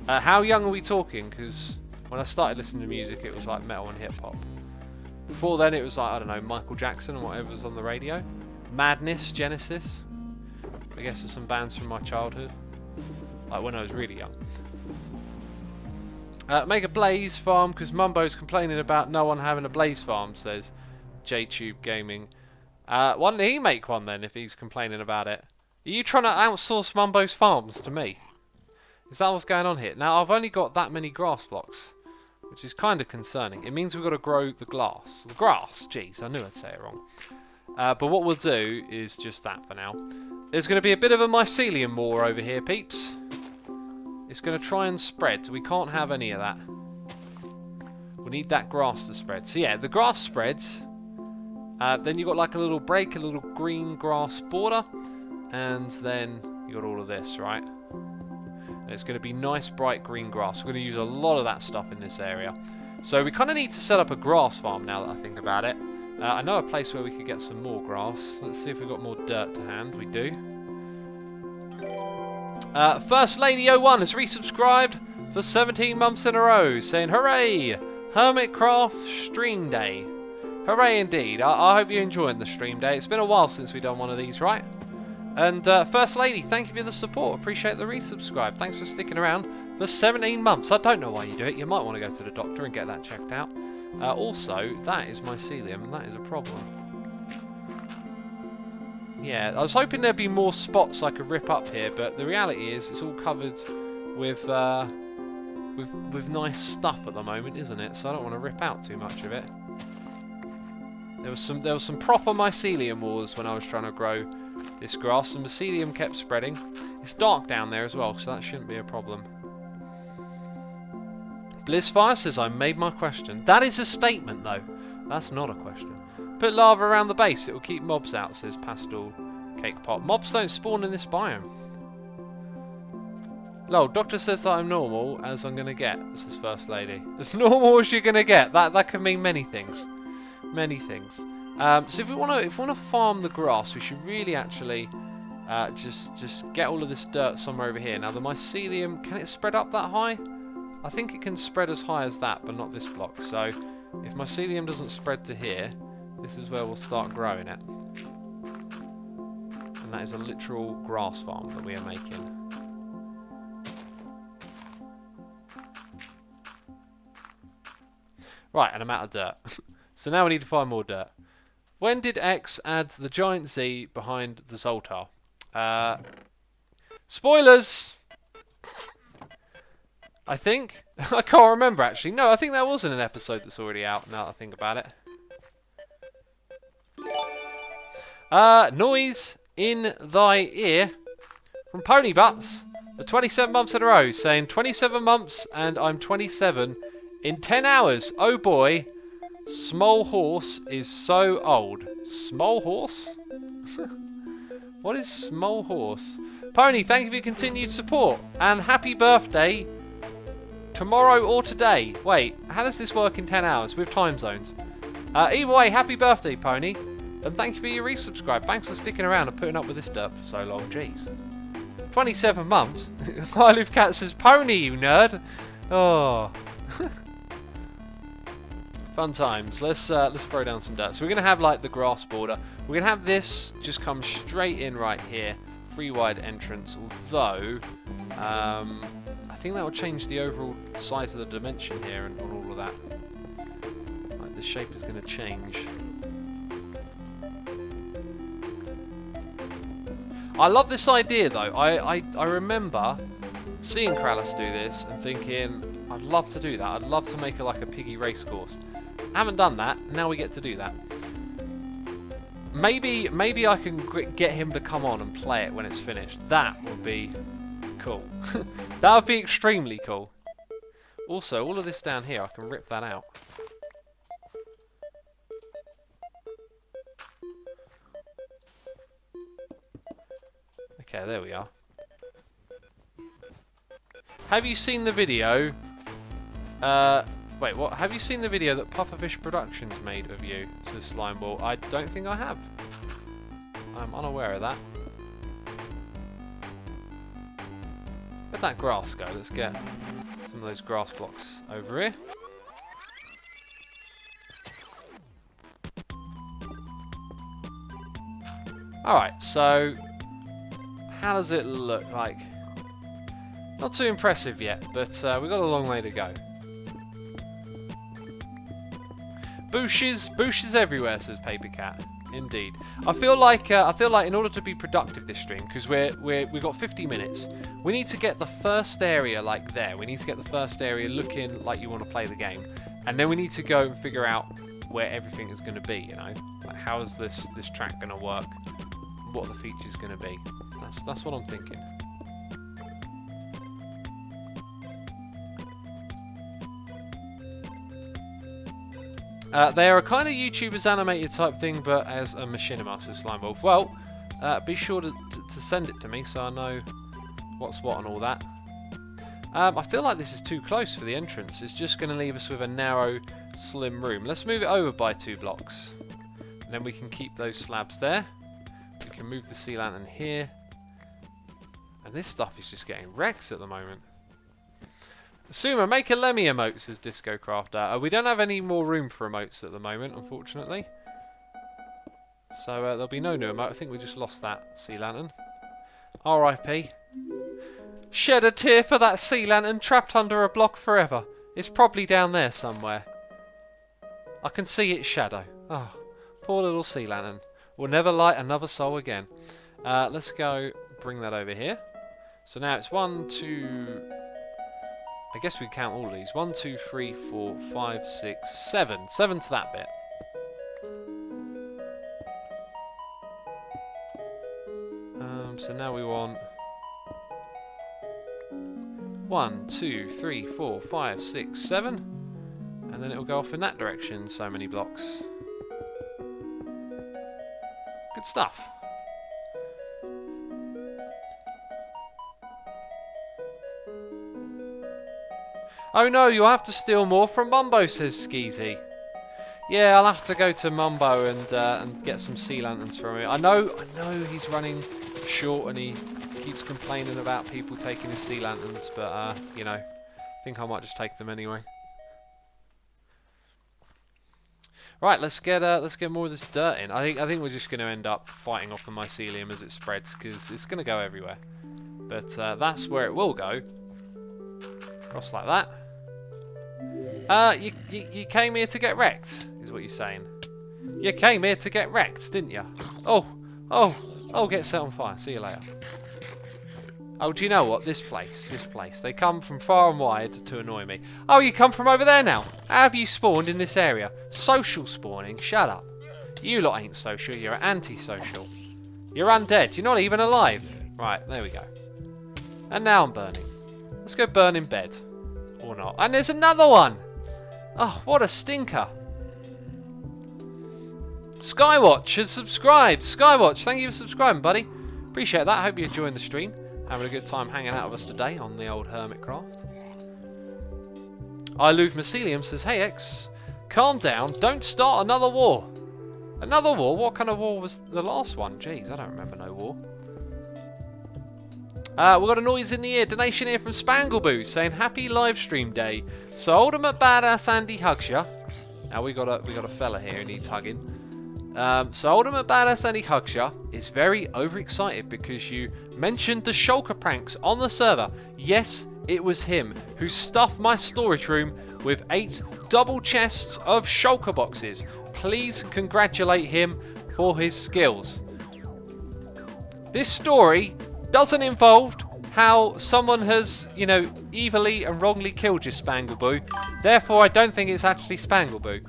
Speaker 1: How young are we talking? Because when I started listening to music, it was like metal and hip-hop. Before then, it was like, I don't know, Michael Jackson and whatever was on the radio. Madness, Genesis. I guess there's some bands from my childhood. Like when I was really young. Make a blaze farm, because Mumbo's complaining about no one having a blaze farm, says JTube Gaming. Why don't he make one then, if he's complaining about it? Are you trying to outsource Mumbo's farms to me? Is that what's going on here? Now, I've only got that many grass blocks, which is kind of concerning. It means we've got to grow the grass. The grass, jeez, I knew I'd say it wrong. But what we'll do is just that for now. There's going to be a bit of a mycelium war over here, peeps. It's going to try and spread, so we can't have any of that. We need that grass to spread. So yeah, the grass spreads. Then you've got like a little break, a little green grass border. And then you got all of this, right? And it's going to be nice, bright green grass. We're going to use a lot of that stuff in this area. So we kind of need to set up a grass farm now that I think about it. I know a place where we could get some more grass. Let's see if we've got more dirt to hand. We do. First Lady 01 has resubscribed for 17 months in a row, saying, hooray! Hermitcraft Stream Day. Hooray indeed. I hope you're enjoying the stream day. It's been a while since we've done one of these, right? And First Lady, thank you for the support. Appreciate the resubscribe. Thanks for sticking around for 17 months. I don't know why you do it. You might want to go to the doctor and get that checked out. Also, that is mycelium, and that is a problem. Yeah, I was hoping there'd be more spots I could rip up here, but the reality is it's all covered with nice stuff at the moment, isn't it? So I don't want to rip out too much of it. There was some proper mycelium wars when I was trying to grow this grass. The mycelium kept spreading. It's dark down there as well, so that shouldn't be a problem. Blissfire says I made my question. That is a statement though. That's not a question. Put lava around the base, it will keep mobs out, says Pastel Cake Pot. Mobs don't spawn in this biome. Lol, Doctor says that I'm normal as I'm gonna get, says First Lady. As normal as you're gonna get. That could mean many things. Many things. So if we wanna farm the grass, we should really actually just get all of this dirt somewhere over here. Now the mycelium, can it spread up that high? I think it can spread as high as that, but not this block. So if mycelium doesn't spread to here, this is where we'll start growing it. And that is a literal grass farm that we are making. Right, and I'm out of dirt. So now we need to find more dirt. When did X add the giant Z behind the Zoltar? Spoilers! I think. I can't remember actually. No, I think that was in an episode that's already out now that I think about it. Noise in thy ear from Pony Butts for 27 months in a row, saying 27 months and I'm 27 in 10 hours. Oh boy, Small Horse is so old. Small Horse? What is Small Horse? Pony, thank you for your continued support and happy birthday tomorrow or today. Wait, how does this work in 10 hours with time zones? Either way, happy birthday, Pony. And thank you for your resubscribe. Thanks for sticking around and putting up with this dirt for so long. Jeez. 27 months? Olive Cat says, Pony, you nerd. Oh. Fun times. Let's throw down some dirt. So we're going to have like the grass border. We're going to have this just come straight in right here. Free wide entrance. Although, I think that will change the overall size of the dimension here and all of that. Like the shape is going to change. I love this idea though. I remember seeing Krallis do this and thinking, I'd love to do that. I'd love to make like a piggy race course. I haven't done that. Now we get to do that. Maybe I can get him to come on and play it when it's finished. That would be cool. That would be extremely cool. Also, all of this down here, I can rip that out. Okay, there we are. Have you seen the video? Wait, what? Have you seen the video that Pufferfish Productions made of you? Says Slimeball. I don't think I have. I'm unaware of that. Where'd that grass go? Let's get some of those grass blocks over here. Alright, so how does it look like? Not too impressive yet, but we've got a long way to go. Bushes everywhere, says Paper Cat. Indeed. I feel like in order to be productive this stream, because we've got 50 minutes, we need to get the first area like there. We need to get the first area looking like you want to play the game, and then we need to go and figure out where everything is going to be. You know, like how is this track going to work? What are the features going to be? That's what I'm thinking. They are a kind of YouTuber's animated type thing, but as a machinima, says Slimewolf. Well, be sure to send it to me so I know what's what and all that. I feel like this is too close for the entrance. It's just going to leave us with a narrow, slim room. Let's move it over by 2 blocks. And then we can keep those slabs there. We can move the sea lantern here. And this stuff is just getting wrecked at the moment. Suma, make a Lemmy emote, says Disco Crafter. We don't have any more room for emotes at the moment, unfortunately. So there'll be no new emote. I think we just lost that sea lantern. R.I.P. Shed a tear for that sea lantern trapped under a block forever. It's probably down there somewhere. I can see its shadow. Oh, poor little sea lantern. Will never light another soul again. Let's go bring that over here. So now it's 1, 2... I guess we count all of these. 1, 2, 3, 4, 5, 6, 7. 7 to that bit. So now we want 1, 2, 3, 4, 5, 6, 7, and then it will go off in that direction. So many blocks. Good stuff. Oh no, you'll have to steal more from Mumbo, says Skeezy. Yeah, I'll have to go to Mumbo and get some sea lanterns from him. I know he's running short and he keeps complaining about people taking his sea lanterns, but you know, I think I might just take them anyway. Right, let's get more of this dirt in. I think we're just going to end up fighting off the mycelium as it spreads because it's going to go everywhere. But that's where it will go. Cross like that. You came here to get wrecked, is what you're saying. You came here to get wrecked, didn't you? Oh, get set on fire. See you later. Oh, do you know what? This place. They come from far and wide to annoy me. Oh, you come from over there now. How have you spawned in this area? Social spawning? Shut up. You lot ain't social. You're anti-social. You're undead. You're not even alive. Right, there we go. And now I'm burning. Let's go burn in bed. Or not. And there's another one. Oh, what a stinker. Skywatch has subscribed. Skywatch, thank you for subscribing, buddy. Appreciate that. Hope you're enjoying the stream. Having a good time hanging out with us today on the old Hermitcraft. I Love Mycelium says, hey X, calm down. Don't start another war. Another war? What kind of war was the last one? Jeez, I don't remember no war. We've got a noise in the ear. Donation here from Spangleboo saying happy live stream day. So ultimate badass Andy hugs ya. Now we got a fella here who needs hugging. So ultimate badass Andy hugs ya is very overexcited because you mentioned the shulker pranks on the server. Yes, it was him who stuffed my storage room with 8 double chests of shulker boxes. Please congratulate him for his skills. This story doesn't involve how someone has, you know, evilly and wrongly killed your Spangleboo. Therefore, I don't think it's actually Spangleboo.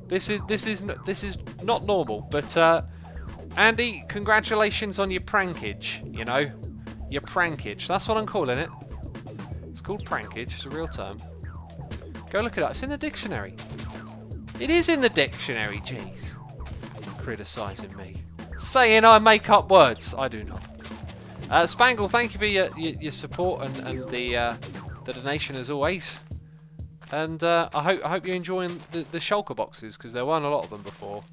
Speaker 1: This is not normal. But Andy, congratulations on your prankage. You know, your prankage. That's what I'm calling it. It's called prankage. It's a real term. Go look it up. It's in the dictionary. It is in the dictionary. Jeez, criticising me, saying I make up words. I do not. Spangle, thank you for your support and the donation as always. And I hope you're enjoying the shulker boxes because there weren't a lot of them before,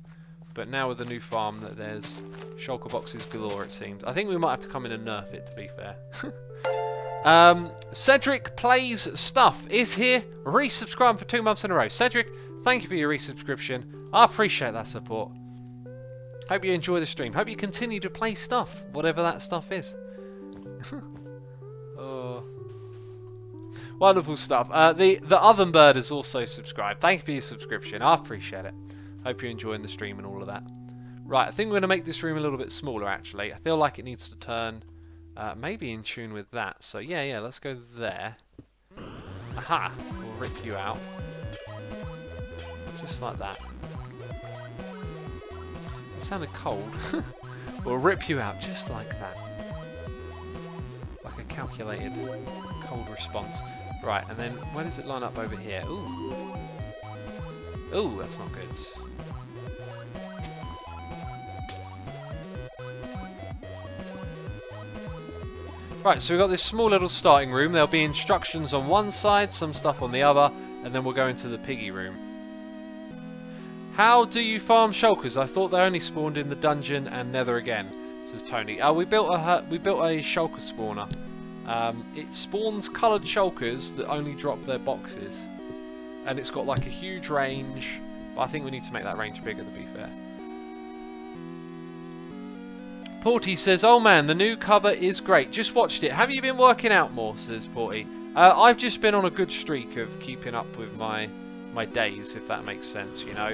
Speaker 1: but now with the new farm that there's shulker boxes galore it seems. I think we might have to come in and nerf it to be fair. Cedric Plays Stuff is here, resubscribing for 2 months in a row. Cedric, thank you for your resubscription. I appreciate that support. Hope you enjoy the stream. Hope you continue to play stuff, whatever that stuff is. Oh, wonderful stuff. The Oven Bird has also subscribed. Thank you for your subscription. I appreciate it. Hope you're enjoying the stream and all of that. Right, I think we're going to make this room a little bit smaller actually. I feel like it needs to turn maybe in tune with that. So yeah, let's go there. Aha! We'll rip you out. Just like that. That sounded cold. We'll rip you out just like that. Like a calculated cold response. Right, and then where does it line up over here? Ooh. Ooh, that's not good. Right, so we've got this small little starting room. There'll be instructions on one side, some stuff on the other, and then we'll go into the piggy room. How do you farm shulkers? I thought they only spawned in the dungeon and nether again, says Tony. We built a shulker spawner. It spawns coloured shulkers that only drop their boxes. And it's got like a huge range, but I think we need to make that range bigger to be fair. Porty says, oh man, the new cover is great. Just watched it. Have you been working out more, says Porty. I've just been on a good streak of keeping up with my days, if that makes sense, you know.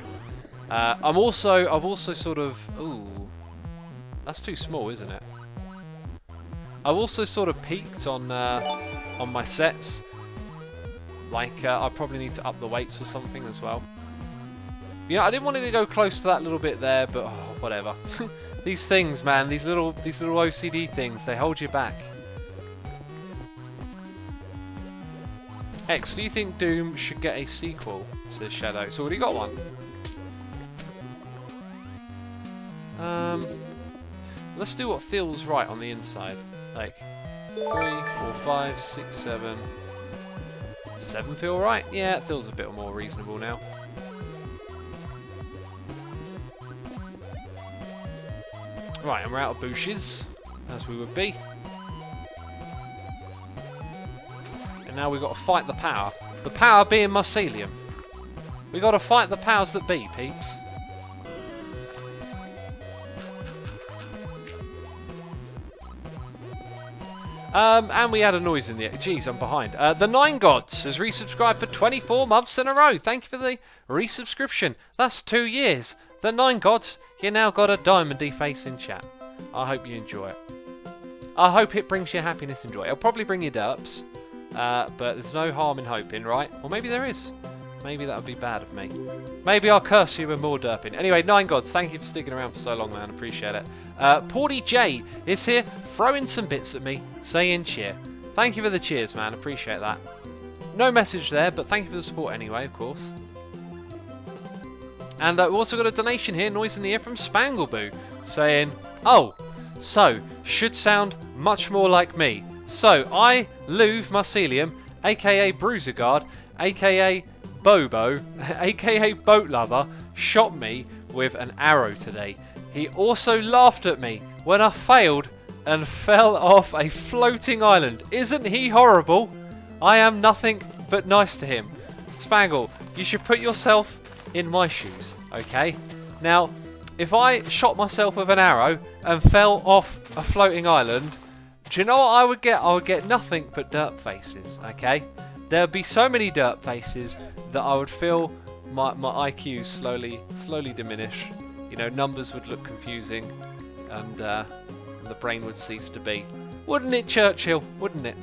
Speaker 1: I've also sort of... Ooh, that's too small, isn't it? I've also sort of peaked on my sets. Like, I probably need to up the weights or something as well. You know, I didn't want it to go close to that little bit there, but oh, whatever. These things, man, these little OCD things, they hold you back. X, do you think Doom should get a sequel? Says Shadow. It's already got one. Let's do what feels right on the inside. Like 3, 4, 5, 6, 7. 7 feel right? Yeah, it feels a bit more reasonable now. Right, and we're out of bushes, as we would be. And now we've got to fight the power. The power being mycelium. We've got to fight the powers that be, peeps. And we had a noise in the... Jeez, I'm behind. The Nine Gods has resubscribed for 24 months in a row. Thank you for the resubscription. That's 2 years. The Nine Gods, you now got a diamondy face in chat. I hope you enjoy it. I hope it brings you happiness and joy. It'll probably bring you derps. But there's no harm in hoping, right? Or maybe there is. Maybe that would be bad of me. Maybe I'll curse you with more derping. Anyway, Nine Gods, thank you for sticking around for so long, man. Appreciate it. Porty J is here, throwing some bits at me, saying cheer. Thank you for the cheers, man. Appreciate that. No message there, but thank you for the support anyway, of course. And we've also got a donation here, noise in the ear, from Spangleboo, saying, oh, so, should sound much more like me. So, I, Louvre Mycelium, aka Bruiserguard, aka Bobo, aka Boat Lover, shot me with an arrow today. He also laughed at me when I failed and fell off a floating island. Isn't he horrible? I am nothing but nice to him. Spangle, you should put yourself in my shoes, okay? Now, if I shot myself with an arrow and fell off a floating island, do you know what I would get? I would get nothing but dirt faces, okay? There would be so many dirt faces that I would feel my IQ slowly diminish. You know, numbers would look confusing, and the brain would cease to be. Wouldn't it, Churchill? Wouldn't it?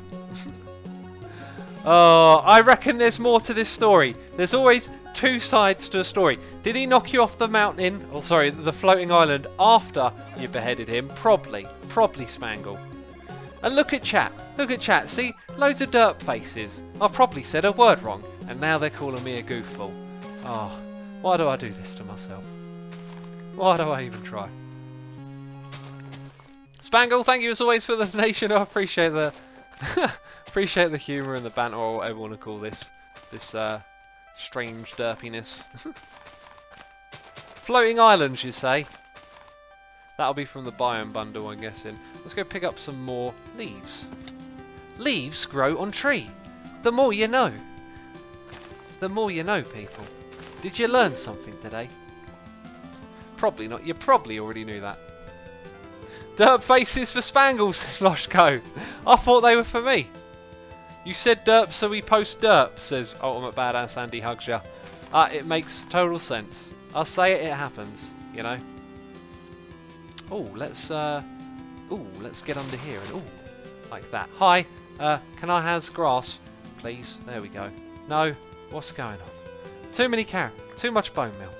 Speaker 1: Oh, I reckon there's more to this story. There's always two sides to a story. Did he knock you off the mountain, or sorry, the floating island after you beheaded him? Probably Spangle. And look at chat. Look at chat. See, loads of dirt faces. I probably said a word wrong, and now they're calling me a goofball. Oh, why do I do this to myself? Why do I even try? Spangle, thank you as always for the donation. I appreciate the appreciate the humour and the banter, or whatever you want to call this strange derpiness. Floating islands, you say? That'll be from the biome bundle, I'm guessing. Let's go pick up some more leaves. Leaves grow on tree. The more you know. The more you know, people. Did you learn something today? Probably not. You probably already knew that. Derp faces for Spangles, Sloshko. I thought they were for me. You said derp, so we post derp, says Ultimate Badass Andy Hugs ya. It makes total sense. I'll say it, it happens, you know. Let's get under here and like that. Hi, can I has grass, please? There we go. No, what's going on? Too many carrots, too much bone meal.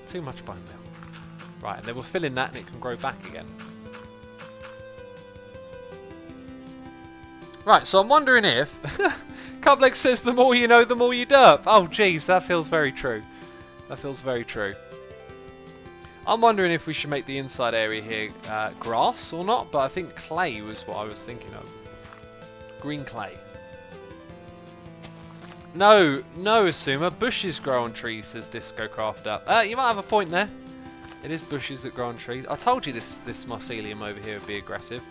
Speaker 1: Too much bone meal. Right, and then we'll fill in that and it can grow back again. Right, so I'm wondering if... Cublex says the more you know, the more you derp. Oh, geez, that feels very true. That feels very true. I'm wondering if we should make the inside area here grass or not, but I think clay was what I was thinking of. Green clay. No, Asuma. Bushes grow on trees, says Disco Crafter. You might have a point there. It is bushes that grow on trees. I told you this mycelium over here would be aggressive.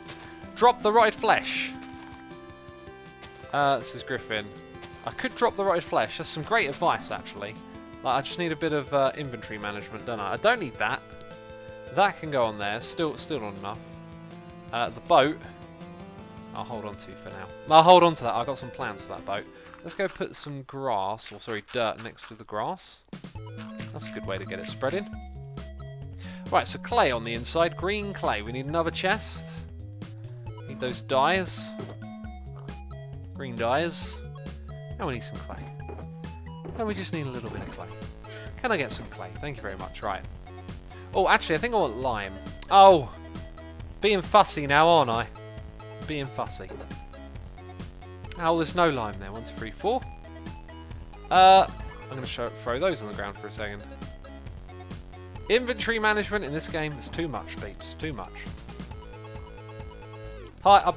Speaker 1: Drop the rotted flesh. This is Griffin. I could drop the rotted flesh. That's some great advice, actually. Like, I just need a bit of inventory management, don't I? I don't need that. That can go on there. Still not enough. The boat, I'll hold on to for now. I'll hold on to that. I've got some plans for that boat. Let's go put some grass, or sorry, dirt next to the grass. That's a good way to get it spreading. Right, so clay on the inside. Green clay. We need another chest. Need those dyes. Green dyes. And we need some clay. And we just need a little bit of clay. Can I get some clay? Thank you very much. Right. Oh, actually, I think I want lime. Oh! Being fussy now, aren't I? Being fussy. Oh, there's no lime there. 1, 2, 3, 4. I'm going to throw those on the ground for a second. Inventory management in this game is too much, peeps. Too much. Hi,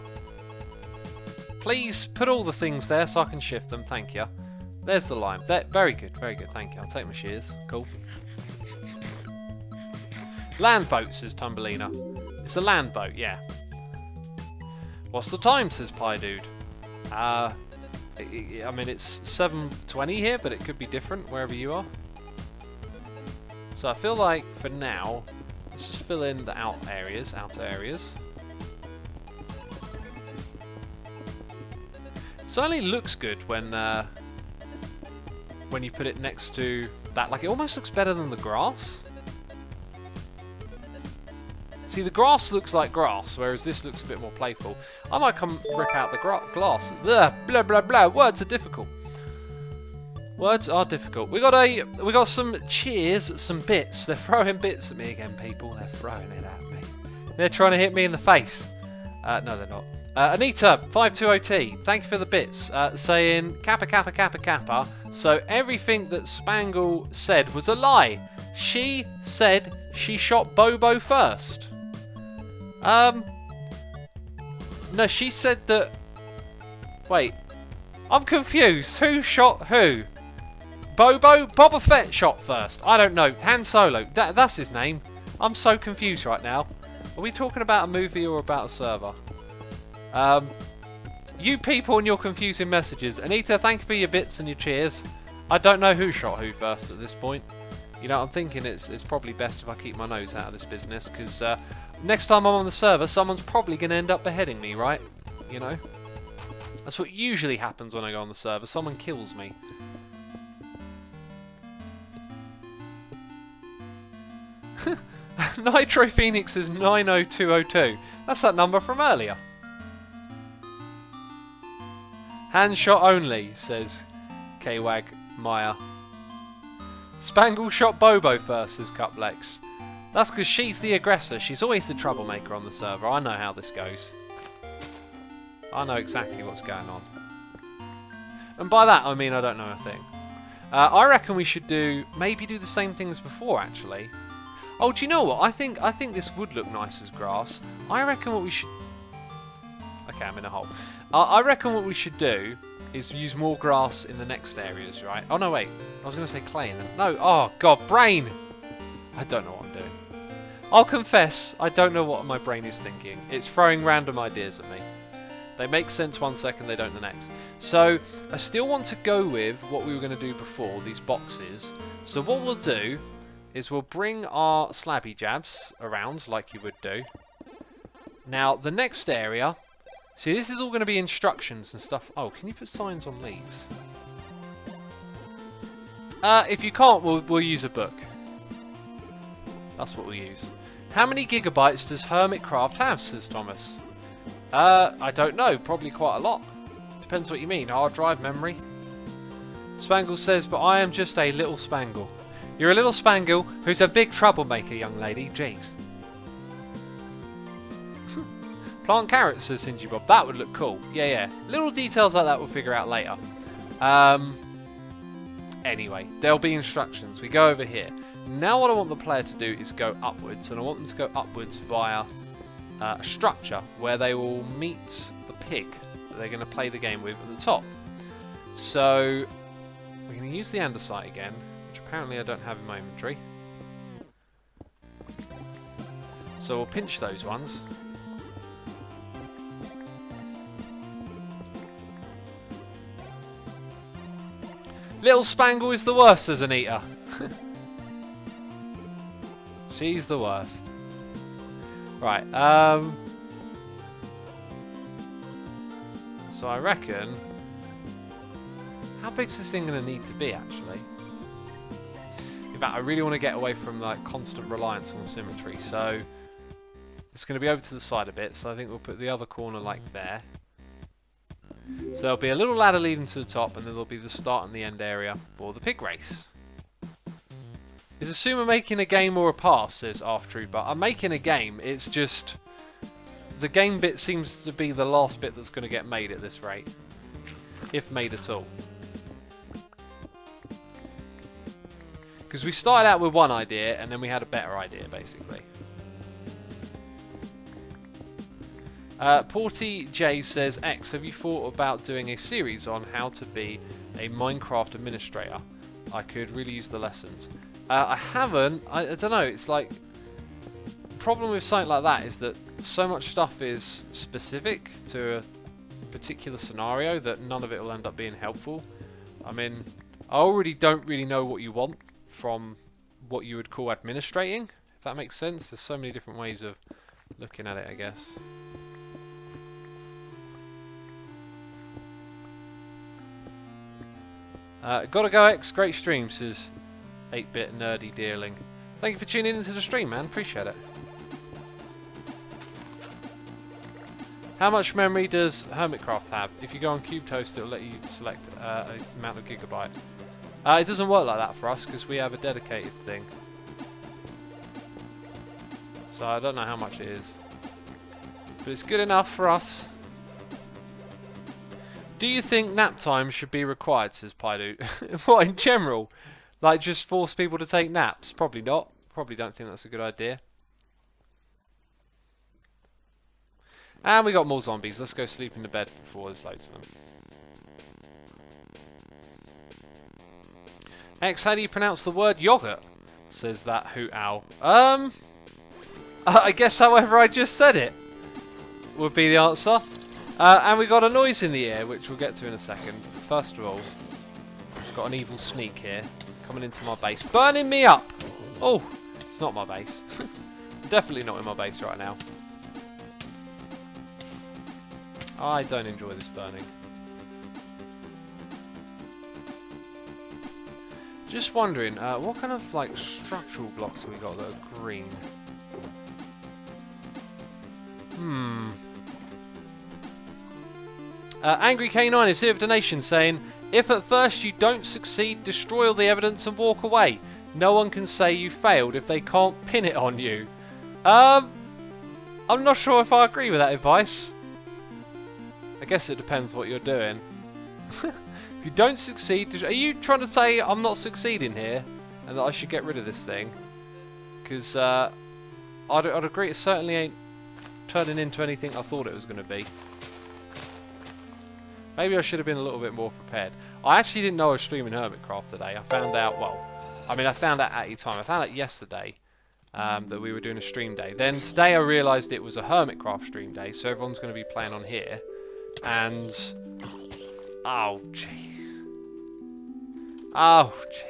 Speaker 1: please put all the things there so I can shift them. Thank you. There's the lime. There, very good, very good. Thank you. I'll take my shears. Cool. Land boat, says Tumbelina. It's a land boat, yeah. What's the time, says Pie Dude. I mean, it's 7:20 here, but it could be different wherever you are. So I feel like, for now, let's just fill in the outer areas. It certainly looks good when you put it next to that. Like, it almost looks better than the grass. See, the grass looks like grass, whereas this looks a bit more playful. I might come rip out the glass. Blah, blah, blah, blah. Words are difficult. Words are difficult. We got some cheers, some bits. They're throwing bits at me again, people. They're throwing it at me. They're trying to hit me in the face. No, they're not. Anita, 520T, thank you for the bits. Saying Kappa, Kappa, Kappa, Kappa. So everything that Spangle said was a lie. She said she shot Bobo first. No, she said that... Wait. I'm confused. Who shot who? Bobo? Boba Fett shot first. I don't know. Han Solo. That's his name. I'm so confused right now. Are we talking about a movie or about a server? You people and your confusing messages. Anita, thank you for your bits and your cheers. I don't know who shot who first at this point. You know, I'm thinking it's probably best if I keep my nose out of this business, because next time I'm on the server, someone's probably going to end up beheading me, right? You know? That's what usually happens when I go on the server. Someone kills me. Nitro Phoenix is 90202. That's that number from earlier. Hand shot only, says Kwag Maya. Spangle shot Bobo first, says Cuplex. That's because she's the aggressor. She's always the troublemaker on the server. I know how this goes. I know exactly what's going on. And by that, I mean I don't know a thing. I reckon we should maybe do the same thing as before, actually. Oh, do you know what? I think this would look nice as grass. I reckon what we should... Okay, I'm in a hole. I reckon what we should do is use more grass in the next areas, right? Oh, no, wait. I was going to say clay. No. Oh, God. Brain. I don't know what I'm doing. I'll confess, I don't know what my brain is thinking. It's throwing random ideas at me. They make sense one second, they don't the next. So, I still want to go with what we were going to do before, these boxes. So what we'll do is we'll bring our slabby jabs around like you would do. Now, the next area... See, this is all going to be instructions and stuff. Oh, can you put signs on leaves? If you can't, we'll use a book. That's what we'll use. How many gigabytes does Hermitcraft have, says Thomas? I don't know. Probably quite a lot. Depends what you mean. Hard drive, memory. Spangle says, but I am just a little Spangle. You're a little Spangle who's a big troublemaker, young lady. Jeez. Plant carrots, says Stingy Bob. That would look cool. Yeah. Little details like that we'll figure out later. Anyway, there'll be instructions. We go over here. Now what I want the player to do is go upwards, and I want them to go upwards via a structure where they will meet the pig that they're going to play the game with at the top. So we're going to use the andesite again, which apparently I don't have in my inventory. So we'll pinch those ones. Little Spangle is the worst, says Anita. She's the worst. Right, so I reckon... How big's this thing going to need to be, actually? In fact, I really want to get away from like constant reliance on symmetry, so... It's going to be over to the side a bit, so I think we'll put the other corner like there. So there'll be a little ladder leading to the top, and then there'll be the start and the end area for the pig race. Is Asuma making a game or a path, says Trooper. I'm making a game, it's just... The game bit seems to be the last bit that's going to get made at this rate. If made at all. Because we started out with one idea, and then we had a better idea, basically. Porty J says, X, have you thought about doing a series on how to be a Minecraft administrator? I could really use the lessons. I haven't. I don't know. It's like... The problem with something like that is that so much stuff is specific to a particular scenario that none of it will end up being helpful. I mean, I already don't really know what you want from what you would call administrating, if that makes sense. There's so many different ways of looking at it, I guess. Gotta go X, great stream, says 8-bit nerdy dearling. Thank you for tuning into the stream, man, appreciate it. How much memory does Hermitcraft have? If you go on CubeToast, it'll let you select an amount of gigabyte. It doesn't work like that for us, because we have a dedicated thing. So I don't know how much it is. But it's good enough for us. Do you think nap time should be required, says Paidu? What, in general? Like, just force people to take naps? Probably not. Probably don't think that's a good idea. And we got more zombies. Let's go sleep in the bed before there's loads of them. X, how do you pronounce the word yogurt? Says that hoot owl. I guess however I just said it would be the answer. And we got a noise in the air, which we'll get to in a second. First of all, I've got an evil sneak here, coming into my base, burning me up! Oh, it's not my base. Definitely not in my base right now. I don't enjoy this burning. Just wondering, what kind of like structural blocks have we got that are green? Angry K9 is here with a donation saying, if at first you don't succeed, destroy all the evidence and walk away. No one can say you failed if they can't pin it on you. I'm not sure if I agree with that advice. I guess it depends what you're doing. If you don't succeed, are you trying to say I'm not succeeding here and that I should get rid of this thing? Because I'd agree it certainly ain't turning into anything I thought it was going to be. Maybe I should have been a little bit more prepared. I actually didn't know I was streaming Hermitcraft today. I found out, well, I mean I found out at the time. I found out yesterday that we were doing a stream day. Then today I realised it was a Hermitcraft stream day, so everyone's going to be playing on here. And... oh, jeez. Oh, jeez.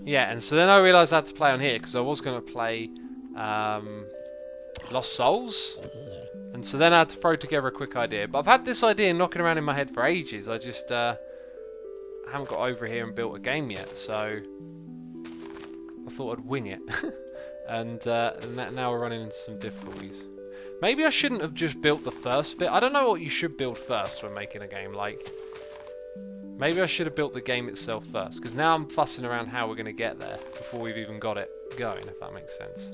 Speaker 1: Yeah, and so then I realised I had to play on here, because I was going to play Lost Souls. And so then I had to throw together a quick idea. But I've had this idea knocking around in my head for ages. I just haven't got over here and built a game yet. So I thought I'd wing it. and now we're running into some difficulties. Maybe I shouldn't have just built the first bit. I don't know what you should build first when making a game. Like, maybe I should have built the game itself first. Because now I'm fussing around how we're going to get there before we've even got it going, if that makes sense.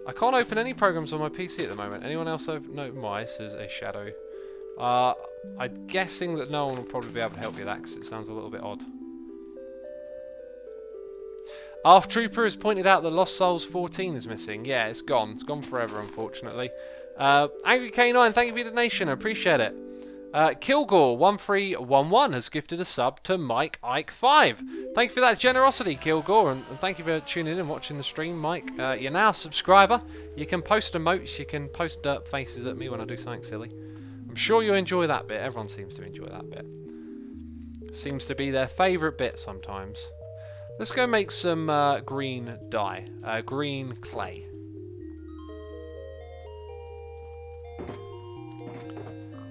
Speaker 1: I can't open any programs on my PC at the moment. Anyone else open? No, mice is a shadow. I'm guessing that no one will probably be able to help you with that because it sounds a little bit odd. Arf Trooper has pointed out that Lost Souls 14 is missing. Yeah, it's gone. It's gone forever, unfortunately. Angry K9, thank you for your donation. I appreciate it. Kilgore1311 has gifted a sub to Mike Ike 5. Thank you for that generosity, Kilgore, and thank you for tuning in and watching the stream, Mike. You're now a subscriber. You can post emotes, you can post dirt faces at me when I do something silly. I'm sure you enjoy that bit. Everyone seems to enjoy that bit. Seems to be their favourite bit sometimes. Let's go make some green dye. Green clay.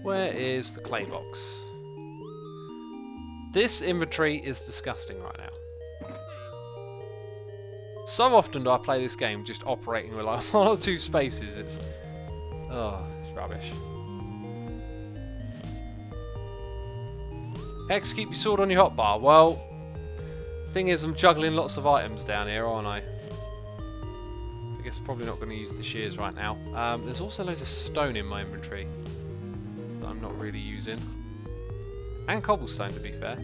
Speaker 1: Where is the clay box? This inventory is disgusting right now. So often do I play this game just operating with like 1 or 2 spaces. It's rubbish. X, keep your sword on your hotbar. Well, thing is, I'm juggling lots of items down here, aren't I? I guess probably not going to use the shears right now. There's also loads of stone in my inventory that I'm not really using. And cobblestone, to be fair.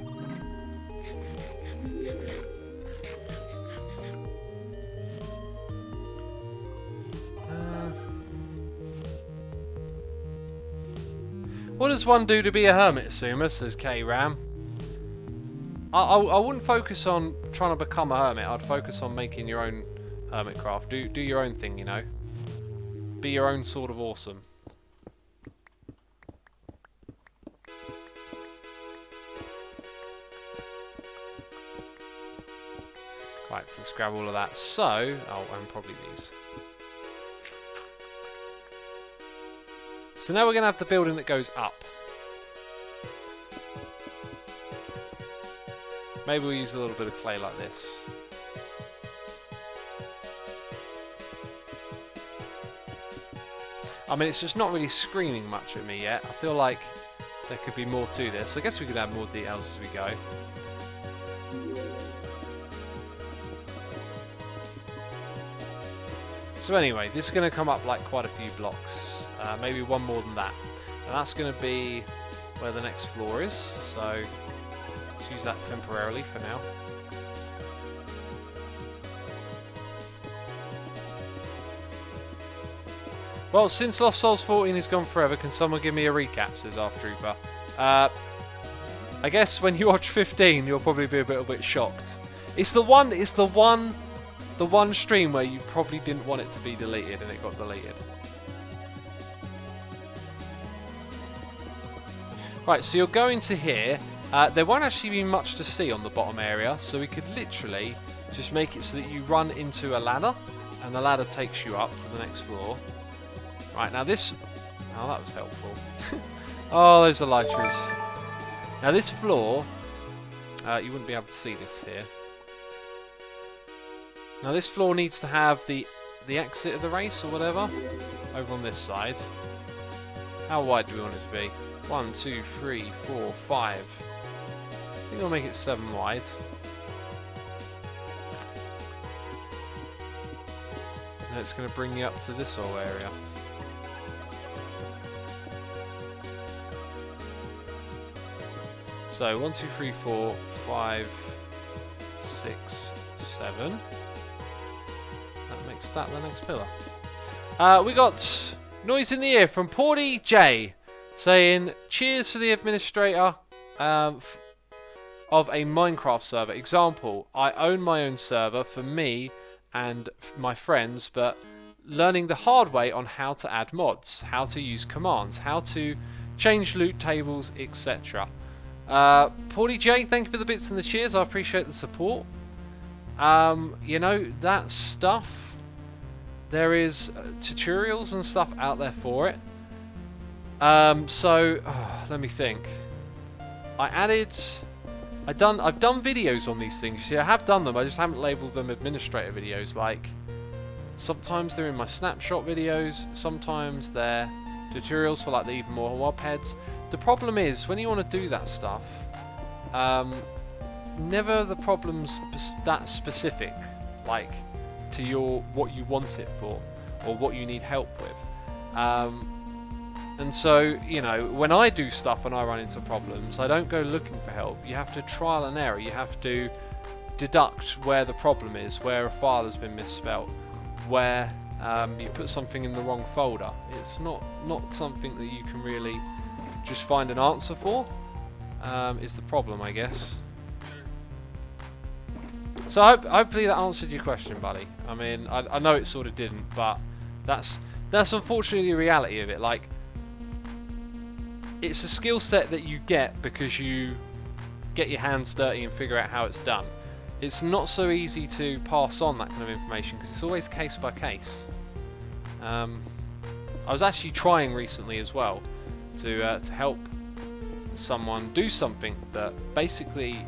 Speaker 1: What does one do to be a hermit, Suma? Says K-Ram. I wouldn't focus on trying to become a hermit. I'd focus on making your own hermitcraft. Do your own thing, you know. Be your own sort of awesome. Right, let's grab all of that. So, and probably these. So now we're going to have the building that goes up. Maybe we'll use a little bit of clay like this. I mean, it's just not really screaming much at me yet. I feel like there could be more to this. I guess we could add more details as we go. So anyway, this is going to come up like quite a few blocks. Maybe one more than that. And that's going to be where the next floor is. So let's use that temporarily for now. Well, since Lost Souls 14 has gone forever, can someone give me a recap, says R-Trooper. I guess when you watch 15, you'll probably be a little bit shocked. It's the one stream where you probably didn't want it to be deleted and it got deleted. Right, so you're going to here. There won't actually be much to see on the bottom area, so we could literally just make it so that you run into a ladder, and the ladder takes you up to the next floor. Right, now this... Oh, that was helpful. Oh, those elytras. Now this floor... you wouldn't be able to see this here. Now this floor needs to have the exit of the race, or whatever, over on this side. How wide do we want it to be? 1, 2, 3, 4, 5. I think we'll make it 7 wide. And it's going to bring you up to this whole area. So 1, 2, 3, 4, 5, 6, 7. That makes that the next pillar. We got noise in the ear from Porty J saying, cheers to the administrator of a Minecraft server. Example, I own my own server for me and my friends, but learning the hard way on how to add mods, how to use commands, how to change loot tables, etc. Porty J, thank you for the bits and the cheers. I appreciate the support. You know, that stuff, there is tutorials and stuff out there for it. Let me think. I've done videos on these things. You see, I have done them. I just haven't labelled them administrator videos. Like, sometimes they're in my snapshot videos. Sometimes they're tutorials for like the even more webheads. The problem is when you want to do that stuff, never the problem's that specific, like to what you want it for or what you need help with. And so, you know, when I do stuff and I run into problems, I don't go looking for help. You have to trial and error. You have to deduct where the problem is, where a file has been misspelt, where you put something in the wrong folder. It's not something that you can really just find an answer for, is the problem, I guess. So hopefully that answered your question, buddy. I mean, I know it sort of didn't, but that's unfortunately the reality of it. Like, it's a skill set that you get because you get your hands dirty and figure out how it's done. It's not so easy to pass on that kind of information because it's always case by case. I was actually trying recently as well to help someone do something that basically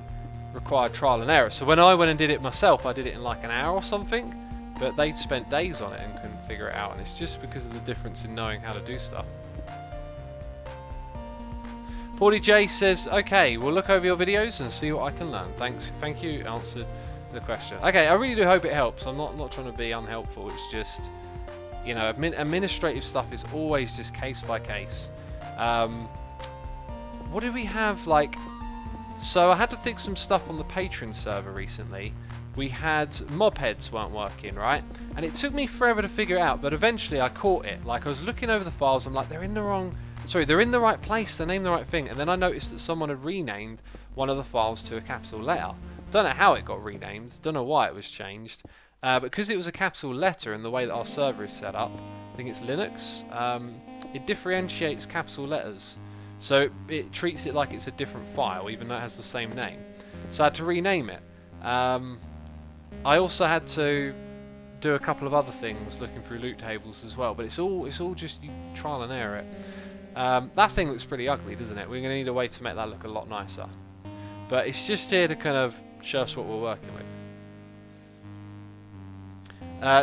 Speaker 1: required trial and error. So when I went and did it myself, I did it in like an hour or something, but they'd spent days on it and couldn't figure it out, and it's just because of the difference in knowing how to do stuff. Paulie J says, okay, we'll look over your videos and see what I can learn. Thank you, answered the question. Okay, I really do hope it helps. I'm not trying to be unhelpful, it's just, you know, administrative stuff is always just case by case. What do we have, like, so I had to fix some stuff on the Patreon server recently. We had mob heads weren't working, right? And it took me forever to figure it out, but eventually I caught it. Like, I was looking over the files, I'm like, they're in the right place, they named the right thing, and then I noticed that someone had renamed one of the files to a capital letter. Don't know how it got renamed, don't know why it was changed, but because it was a capital letter in the way that our server is set up, I think it's Linux, it differentiates capital letters. So it treats it like it's a different file, even though it has the same name. So I had to rename it. I also had to do a couple of other things, looking through loot tables as well. But it's all just you trial and error it. That thing looks pretty ugly, doesn't it? We're going to need a way to make that look a lot nicer. But it's just here to kind of show us what we're working with.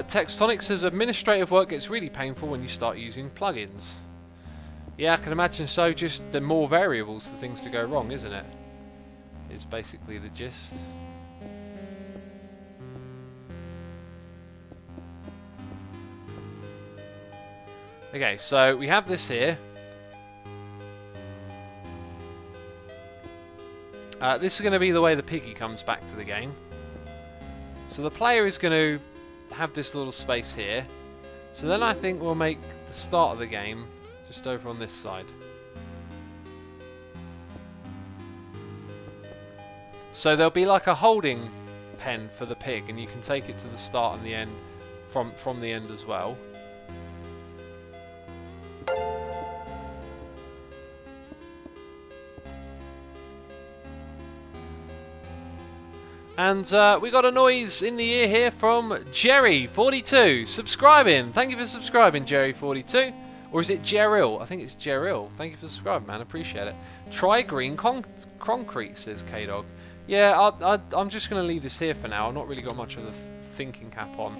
Speaker 1: Textonic says administrative work gets really painful when you start using plugins. Yeah, I can imagine so. Just the more variables, the things to go wrong, isn't it? It's basically the gist. Okay, so we have this here. This is going to be the way the piggy comes back to the game. So the player is going to have this little space here. So then I think we'll make the start of the game just over on this side. So there'll be like a holding pen for the pig, and you can take it to the start and the end from the end as well. And we got a noise in the ear here from Jerry42 subscribing. Thank you for subscribing, Jerry42. Or is it Geril? I think it's Geril. Thank you for subscribing, man. Appreciate it. Try green concrete, says K-Dog. Yeah, I'm just going to leave this here for now. I've not really got much of the thinking cap on.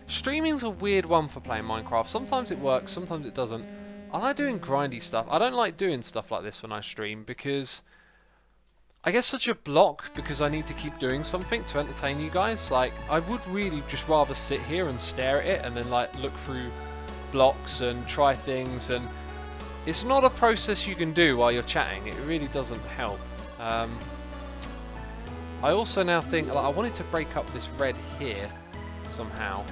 Speaker 1: Streaming's a weird one for playing Minecraft. Sometimes it works, sometimes it doesn't. I like doing grindy stuff. I don't like doing stuff like this when I stream because I get such a block because I need to keep doing something to entertain you guys. Like, I would really just rather sit here and stare at it and then like look through blocks and try things, and it's not a process you can do while you're chatting. It really doesn't help. I also now think, like, I wanted to break up this red here somehow.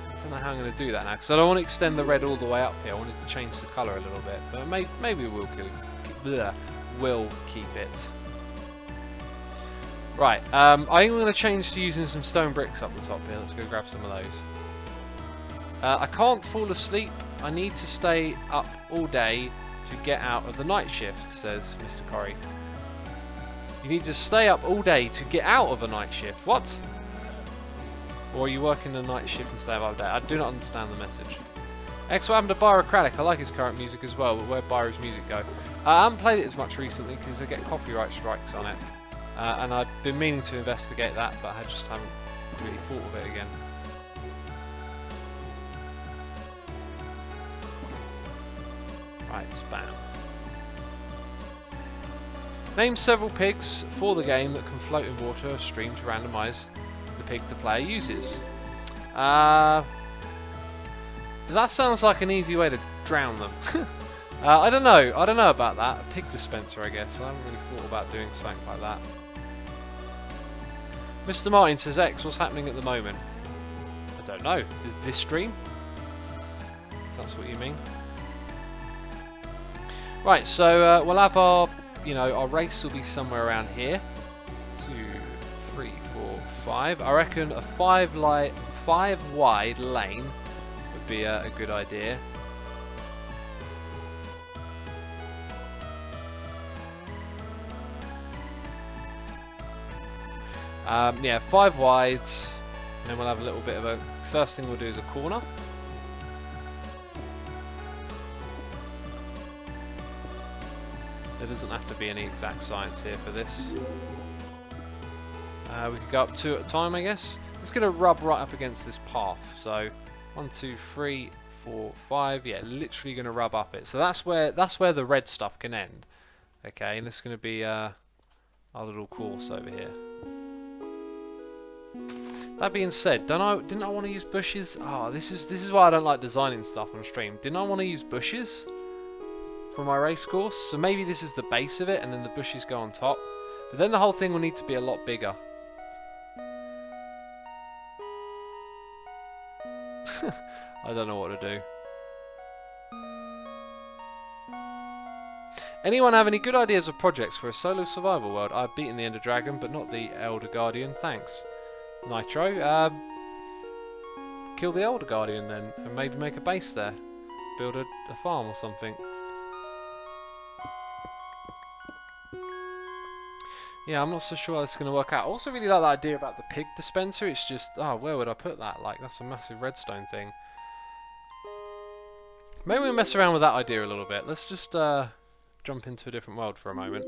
Speaker 1: I don't know how I'm going to do that now because I don't want to extend the red all the way up here. I wanted to change the colour a little bit, but maybe we'll keep it. Right, I think we're going to change to using some stone bricks up the top here. Let's go grab some of those. I can't fall asleep. I need to stay up all day to get out of the night shift, says Mr. Corey. You need to stay up all day to get out of a night shift. What? Or are you working the night shift and stay up all day? I do not understand the message. X, what happened to Byrocratic? I like his current music as well, but where'd Byro's music go? I haven't played it as much recently because I get copyright strikes on it. And I've been meaning to investigate that, but I just haven't really thought of it again. Right, bam. Name several pigs for the game that can float in water or stream to randomise the pig the player uses. That sounds like an easy way to drown them. I don't know about that. A pig dispenser, I guess. I haven't really thought about doing something like that. Mr. Martin says, X, what's happening at the moment? I don't know. This stream? If that's what you mean. Right, so we'll have our, our race will be somewhere around here. 2, 3, 4, 5. I reckon a 5 wide lane would be a good idea. Yeah, 5 wide, and then we'll have a little bit of a... First thing we'll do is a corner. There doesn't have to be any exact science here for this. We could go up 2 at a time, I guess. It's going to rub right up against this path. So 1, 2, 3, 4, 5. Yeah, literally going to rub up it. So that's where the red stuff can end. Okay, and this is going to be our little course over here. That being said, didn't I want to use bushes? Oh, this is why I don't like designing stuff on stream. Didn't I want to use bushes for my race course? So maybe this is the base of it, and then the bushes go on top. But then the whole thing will need to be a lot bigger. I don't know what to do. Anyone have any good ideas of projects for a solo survival world? I've beaten the Ender Dragon, but not the Elder Guardian. Thanks. Nitro. Kill the Elder Guardian then, and maybe make a base there. Build a farm or something. Yeah, I'm not so sure how this is going to work out. I also really like that idea about the pig dispenser. It's just, oh, where would I put that? Like, that's a massive redstone thing. Maybe we'll mess around with that idea a little bit. Let's just jump into a different world for a moment.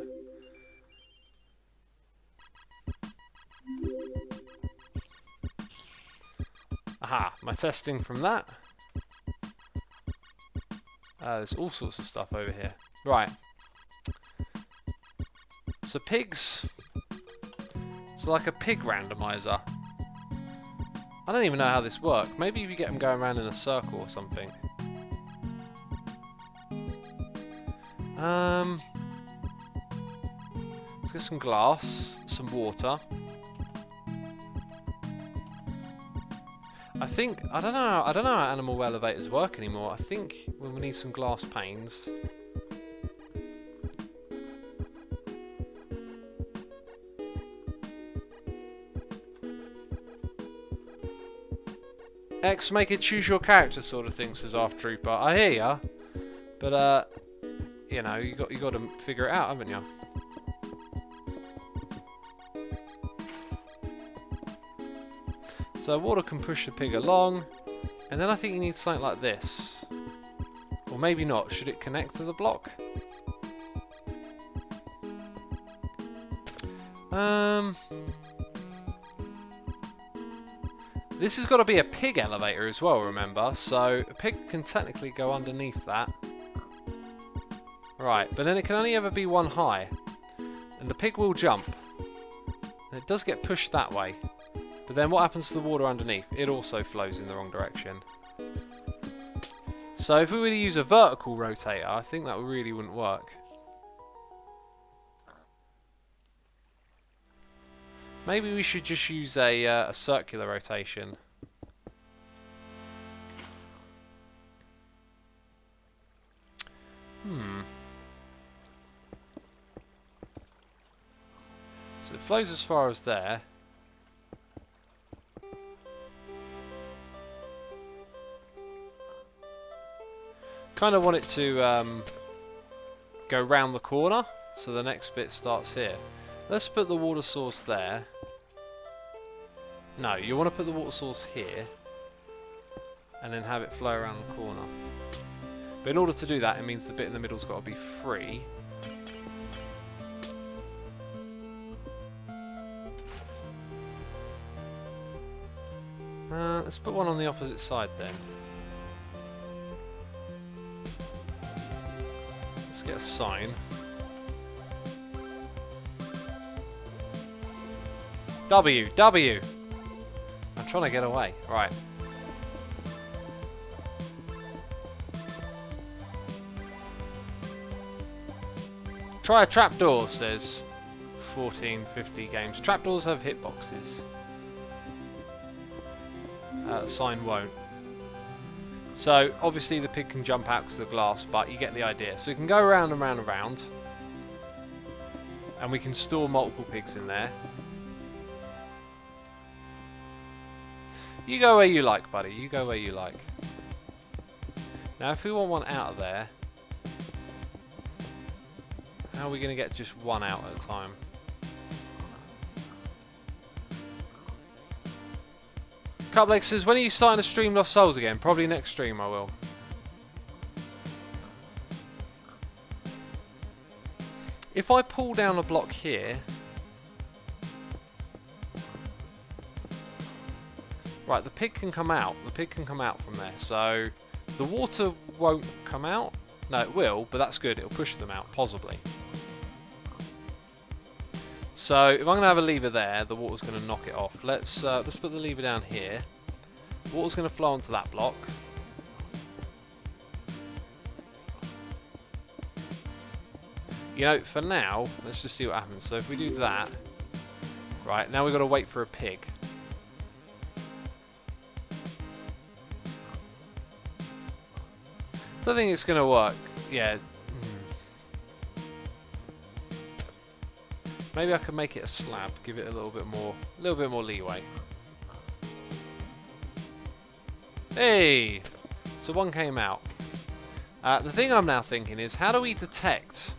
Speaker 1: Aha, my testing from that. There's all sorts of stuff over here. Right. So pigs. It's like a pig randomizer. I don't even know how this works. Maybe if you get them going around in a circle or something. Let's get some glass, some water. I don't know how animal elevators work anymore. I think we'll need some glass panes. X, make it choose your character sort of thing, says Arf Trooper. I hear ya, but you know, you got to figure it out, haven't you? So water can push the pig along, and then I think you need something like this, or maybe not. Should it connect to the block? This has got to be a pig elevator as well, remember? So a pig can technically go underneath that. Right, but then it can only ever be one high. And the pig will jump. And it does get pushed that way. But then what happens to the water underneath? It also flows in the wrong direction. So if we were to use a vertical rotator, I think that really wouldn't work. Maybe we should just use a circular rotation. So it flows as far as there. Kind of want it to go round the corner, so the next bit starts here. Let's put the water source there. No, you want to put the water source here, and then have it flow around the corner. But in order to do that, it means the bit in the middle's got to be free. Let's put one on the opposite side then. Let's get a sign. W! I'm trying to get away. Right. Try a trapdoor, says 1450 games. Trapdoors have hitboxes. Sign won't. So obviously the pig can jump out because of the glass, but you get the idea. So it can go around and round and round, and we can store multiple pigs in there. You go where you like, buddy. You go where you like. Now if we want one out of there, how are we going to get just one out at a time? Cuplex says, when are you starting to stream Lost Souls again? Probably next stream I will. If I pull down a block here... Right, the pig can come out. The pig can come out from there. So the water won't come out. No, it will, but that's good. It'll push them out, possibly. So if I'm going to have a lever there, the water's going to knock it off. Let's put the lever down here. The water's going to flow onto that block. You know, for now, let's just see what happens. So if we do that, right, now we've got to wait for a pig. Don't think it's going to work. Yeah. Maybe I can make it a slab, give it a little bit more leeway. Hey! So one came out. The thing I'm now thinking is, how do we detect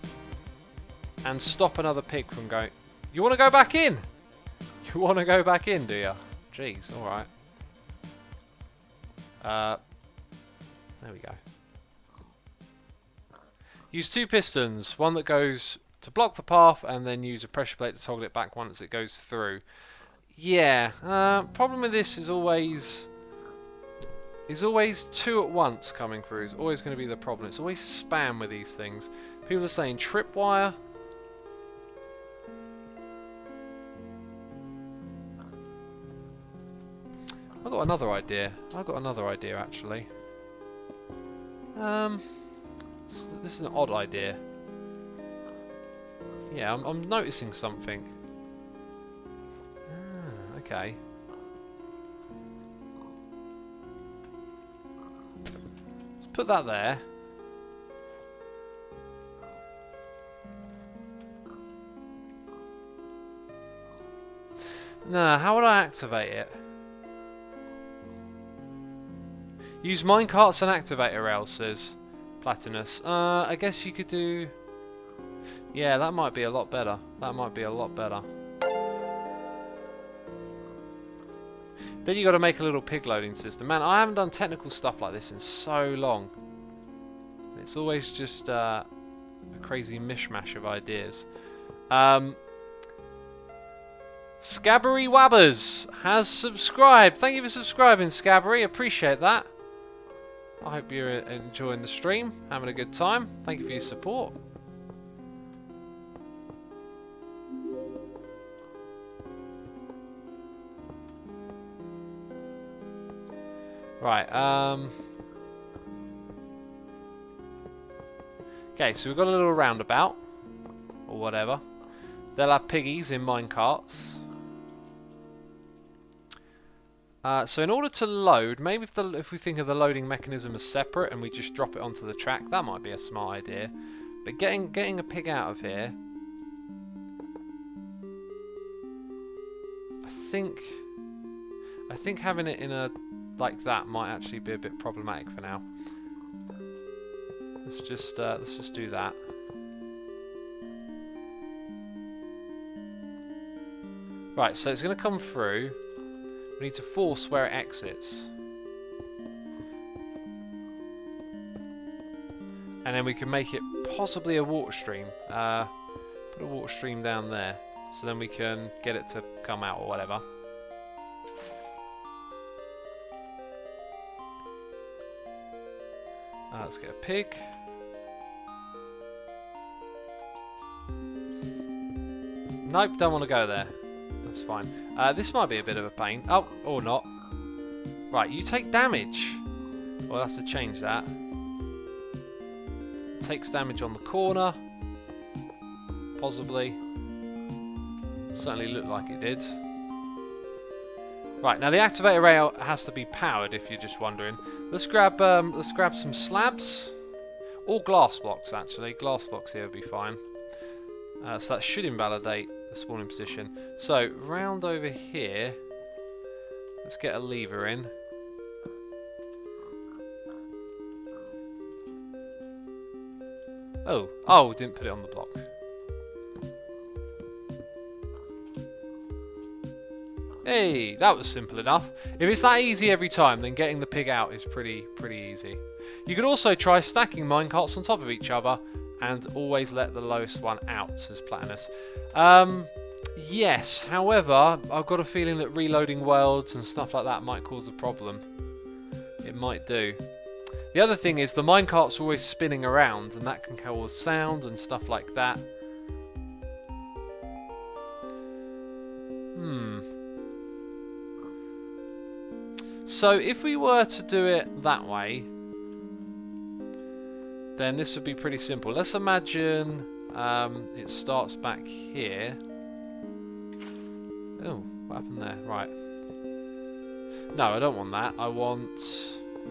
Speaker 1: and stop another pig from going... You want to go back in? You want to go back in, do you? Jeez, alright. There we go. Use 2 pistons, one that goes to block the path, and then use a pressure plate to toggle it back once it goes through. Yeah, problem with this is always 2 at once coming through. It's always going to be the problem. It's always spam with these things. People are saying tripwire. I've got another idea. Actually. This is an odd idea. Yeah, I'm noticing something. Ah, okay. Let's put that there. Nah, how would I activate it? Use minecarts and activator rails, says Platinus. I guess you could do... Yeah, that might be a lot better. Then you got to make a little pig loading system. Man, I haven't done technical stuff like this in so long. It's always just a crazy mishmash of ideas. Scabbery Wabbers has subscribed. Thank you for subscribing, Scabbery. Appreciate that. I hope you're enjoying the stream, having a good time. Thank you for your support. Right, okay, so we've got a little roundabout, or whatever. They'll have piggies in minecarts. So in order to load, maybe if we think of the loading mechanism as separate and we just drop it onto the track, that might be a smart idea. But getting a pig out of here, I think having it in a like that might actually be a bit problematic for now. Let's just do that. Right, so it's going to come through. We need to force where it exits. And then we can make it possibly a water stream. Put a water stream down there. So then we can get it to come out or whatever. Let's get a pig. Nope, don't want to go there. That's fine. This might be a bit of a pain. Oh, or not. Right, you take damage. We'll have to change that. Takes damage on the corner. Possibly. Certainly looked like it did. Right, now the activator rail has to be powered if you're just wondering. Let's grab some slabs. Or glass blocks, actually. Glass blocks here would be fine. So that should invalidate the spawning position. So, round over here. Let's get a lever in. Oh, didn't put it on the block. Hey, that was simple enough. If it's that easy every time, then getting the pig out is pretty easy. You could also try stacking minecarts on top of each other and always let the lowest one out, says Platinus. Yes, however, I've got a feeling that reloading worlds and stuff like that might cause a problem. It might do. The other thing is the minecart's always spinning around, and that can cause sound and stuff like that. So if we were to do it that way, then this would be pretty simple. Let's imagine it starts back here. Oh, what happened there? Right. No, I don't want that. I want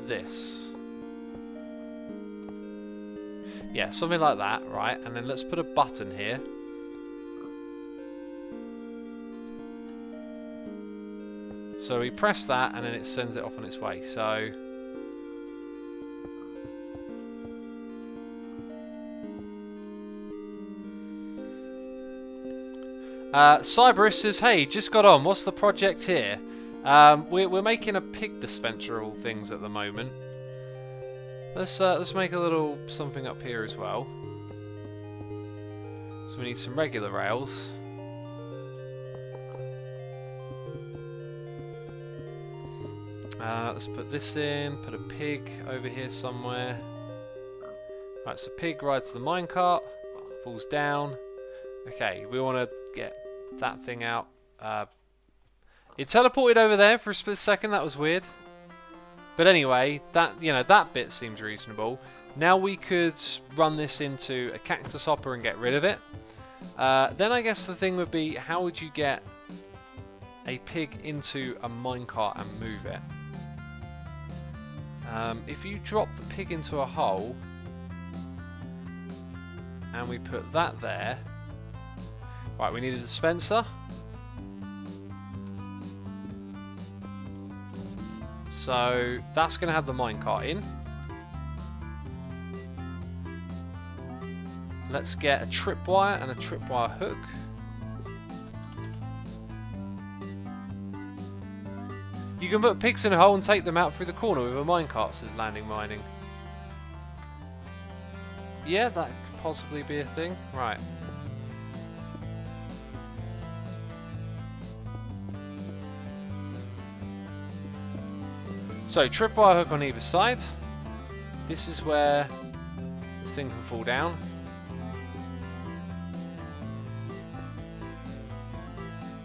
Speaker 1: this. Yeah, something like that, right? And then let's put a button here. So we press that and then it sends it off on its way. So Cyberus says, hey, just got on. What's the project here? We're making a pig dispenser of all things at the moment. Let's make a little something up here as well. So we need some regular rails. Let's put this in, put a pig over here somewhere. Right, so pig rides the minecart, falls down. Okay, we want to get that thing out. It teleported over there for a split second, that was weird. But anyway, that bit seems reasonable. Now we could run this into a cactus hopper and get rid of it. Then I guess the thing would be, how would you get a pig into a minecart and move it? If you drop the pig into a hole and we put that there, right, we need a dispenser. So that's going to have the minecart in. Let's get a tripwire and a tripwire hook. You can put pigs in a hole and take them out through the corner with a minecart, says Landing Mining. Yeah, that could possibly be a thing. Right. So, tripwire hook on either side. This is where the thing can fall down.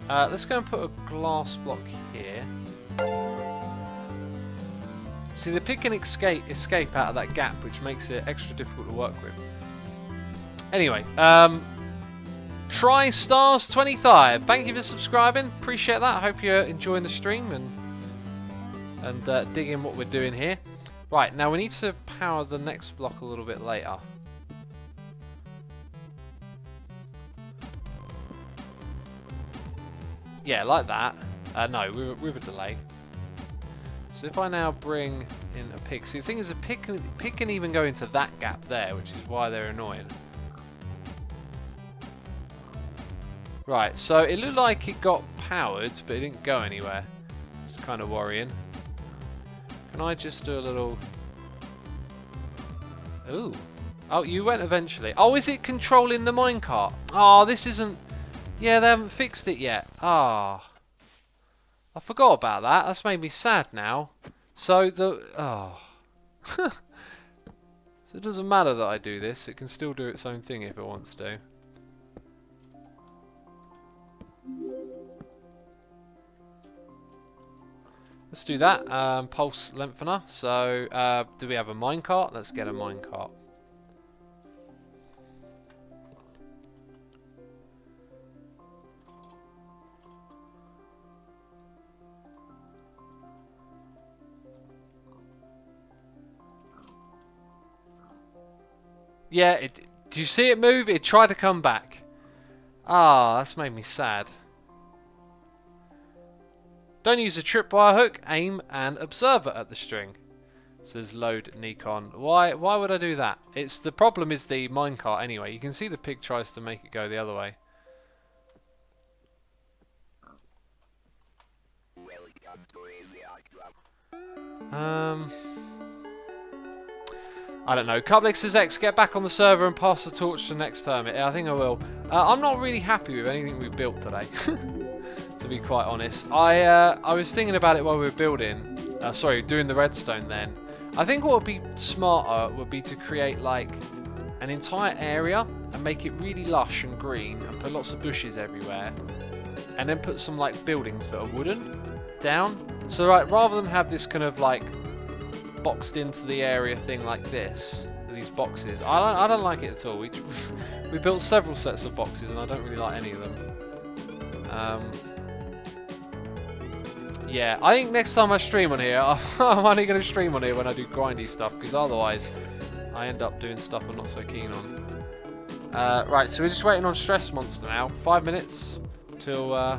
Speaker 1: Let's go and put a glass block here. See, the pig can escape out of that gap, which makes it extra difficult to work with. Anyway, Try Stars 25. Thank you for subscribing. Appreciate that. I hope you're enjoying the stream and digging what we're doing here. Right, now we need to power the next block a little bit later. Yeah, like that. No, with a delay. So if I now bring in a pig, see the thing is a pig can even go into that gap there, which is why they're annoying. Right, so it looked like it got powered, but it didn't go anywhere. It's kind of worrying. Can I just do a little... Ooh. Oh, you went eventually. Oh, is it controlling the minecart? Oh, this isn't... Yeah, they haven't fixed it yet. Ah. I forgot about that. That's made me sad now. So the... Oh. So it doesn't matter that I do this. It can still do its own thing if it wants to. Let's do that. Pulse lengthener. So, do we have a minecart? Let's get a minecart. Yeah, do you see it move? It tried to come back. Ah, that's made me sad. Don't use a tripwire hook, aim and observer at the string. Says load Nikon. Why would I do that? The problem is the minecart anyway. You can see the pig tries to make it go the other way. I don't know. Cublix says X, get back on the server and pass the torch to the next Hermit. Yeah, I think I will. I'm not really happy with anything we've built today, to be quite honest. I was thinking about it while we were building. Sorry, doing the redstone then. I think what would be smarter would be to create like an entire area and make it really lush and green and put lots of bushes everywhere. And then put some like buildings that are wooden down. So right, rather than have this kind of like boxed into the area thing like this, these boxes, I don't like it at all. We built several sets of boxes and I don't really like any of them. Yeah, I think next time I stream on here, I'm only going to stream on here when I do grindy stuff, because otherwise I end up doing stuff I'm not so keen on. Right, so we're just waiting on Stress Monster now. 5 minutes till her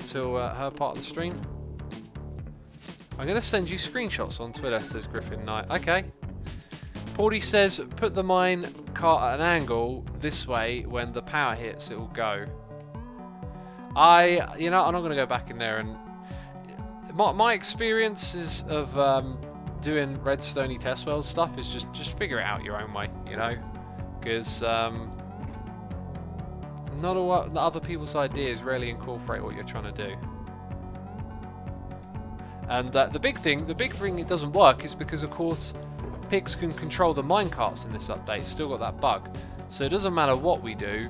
Speaker 1: part of the stream. I'm going to send you screenshots on Twitter, says Griffin Knight. Okay. Paulie says, put the mine cart at an angle this way. When the power hits, it will go. You know, I'm not going to go back in there. And my experiences of doing redstone test world stuff is just figure it out your own way, you know? Because not all other people's ideas really incorporate what you're trying to do. And the big thing it doesn't work is because, of course, pigs can control the minecarts in this update. It's still got that bug. So it doesn't matter what we do.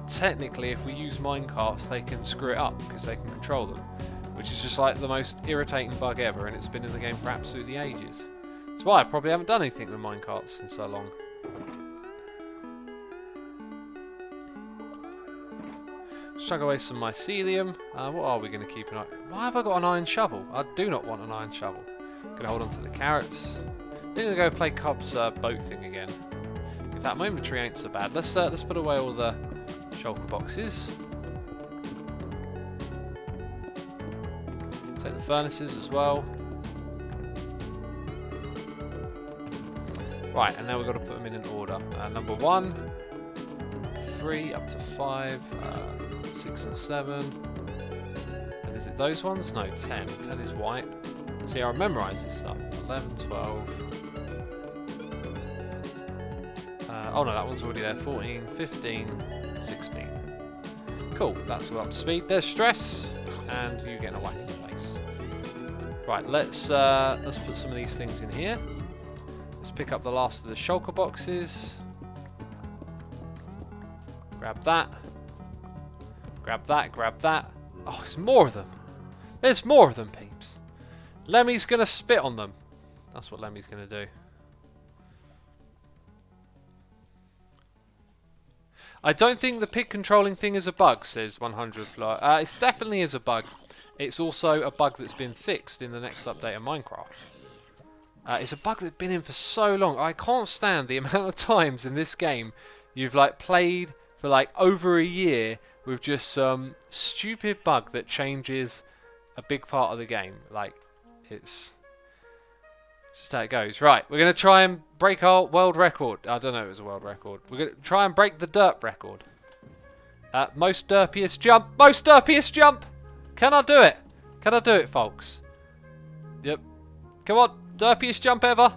Speaker 1: Technically, if we use minecarts, they can screw it up because they can control them. Which is just like the most irritating bug ever, and it's been in the game for absolutely ages. That's why I probably haven't done anything with minecarts in so long. Struggle away some mycelium. What are we going to keep an eye? Why have I got an iron shovel? I do not want an iron shovel. Going to hold on to the carrots. I'm going to go play Cub's boat thing again. If that momentary ain't so bad. Let's put away all the shulker boxes. Take the furnaces as well. Right, and now we've got to put them in order. Number 1, 3, up to 5. 6 and 7. And is it those ones? No, 10. 10 is white. See, I memorise this stuff. 11, 12. Oh no, that one's already there. 14, 15, 16. Cool, that's all up to speed. There's Stress, and you getting a whack in the face. Right, let's put some of these things in here. Let's pick up the last of the shulker boxes. Grab that. Grab that, grab that. Oh, there's more of them. There's more of them, peeps. Lemmy's going to spit on them. That's what Lemmy's going to do. I don't think the pig controlling thing is a bug, says 100 Fly. It definitely is a bug. It's also a bug that's been fixed in the next update of Minecraft. It's a bug that's been in for so long. I can't stand the amount of times in this game you've like played for like over a year with just some stupid bug that changes a big part of the game. Like, it's just how it goes. Right, we're going to try and break our world record. I don't know if it was a world record. We're going to try and break the derp record. Most derpiest jump. Most derpiest jump! Can I do it? Can I do it, folks? Yep. Come on, derpiest jump ever.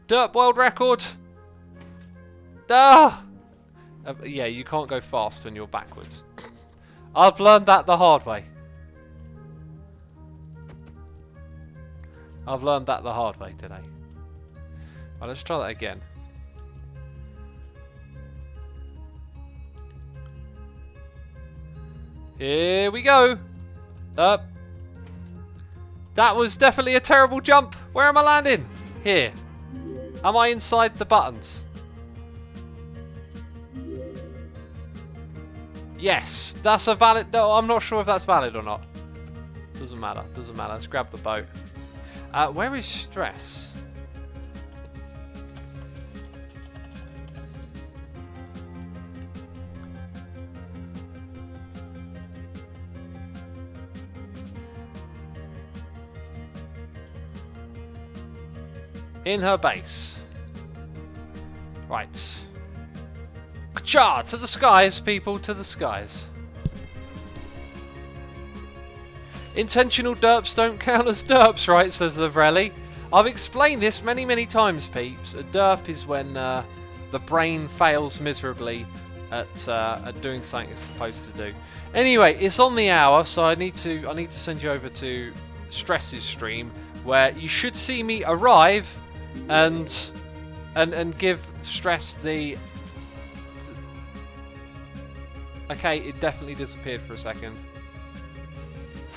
Speaker 1: Derp world record. Ah! Yeah, you can't go fast when you're backwards. I've learned that the hard way. I've learned that the hard way today. Right, let's try that again. Here we go. Up. That was definitely a terrible jump. Where am I landing? Here. Am I inside the buttons? Yes, that's a valid... No, I'm not sure if that's valid or not. Doesn't matter, doesn't matter. Let's grab the boat. Where is Stress? In her base. Right. Ka-cha! To the skies, people, to the skies. Intentional derps don't count as derps, right, says Lavrelli. I've explained this many, many times, peeps. A derp is when the brain fails miserably at doing something it's supposed to do. Anyway, it's on the hour, so I need to send you over to Stress's stream, where you should see me arrive and give Stress the... Okay, it definitely disappeared for a second.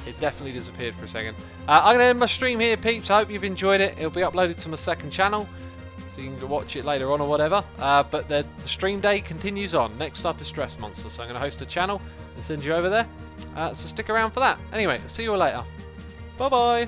Speaker 1: It definitely disappeared for a second. I'm going to end my stream here, peeps. I hope you've enjoyed it. It'll be uploaded to my second channel, so you can watch it later on or whatever. But the stream day continues on. Next up is Stress Monster, so I'm going to host a channel and send you over there. So stick around for that. Anyway, see you all later. Bye-bye.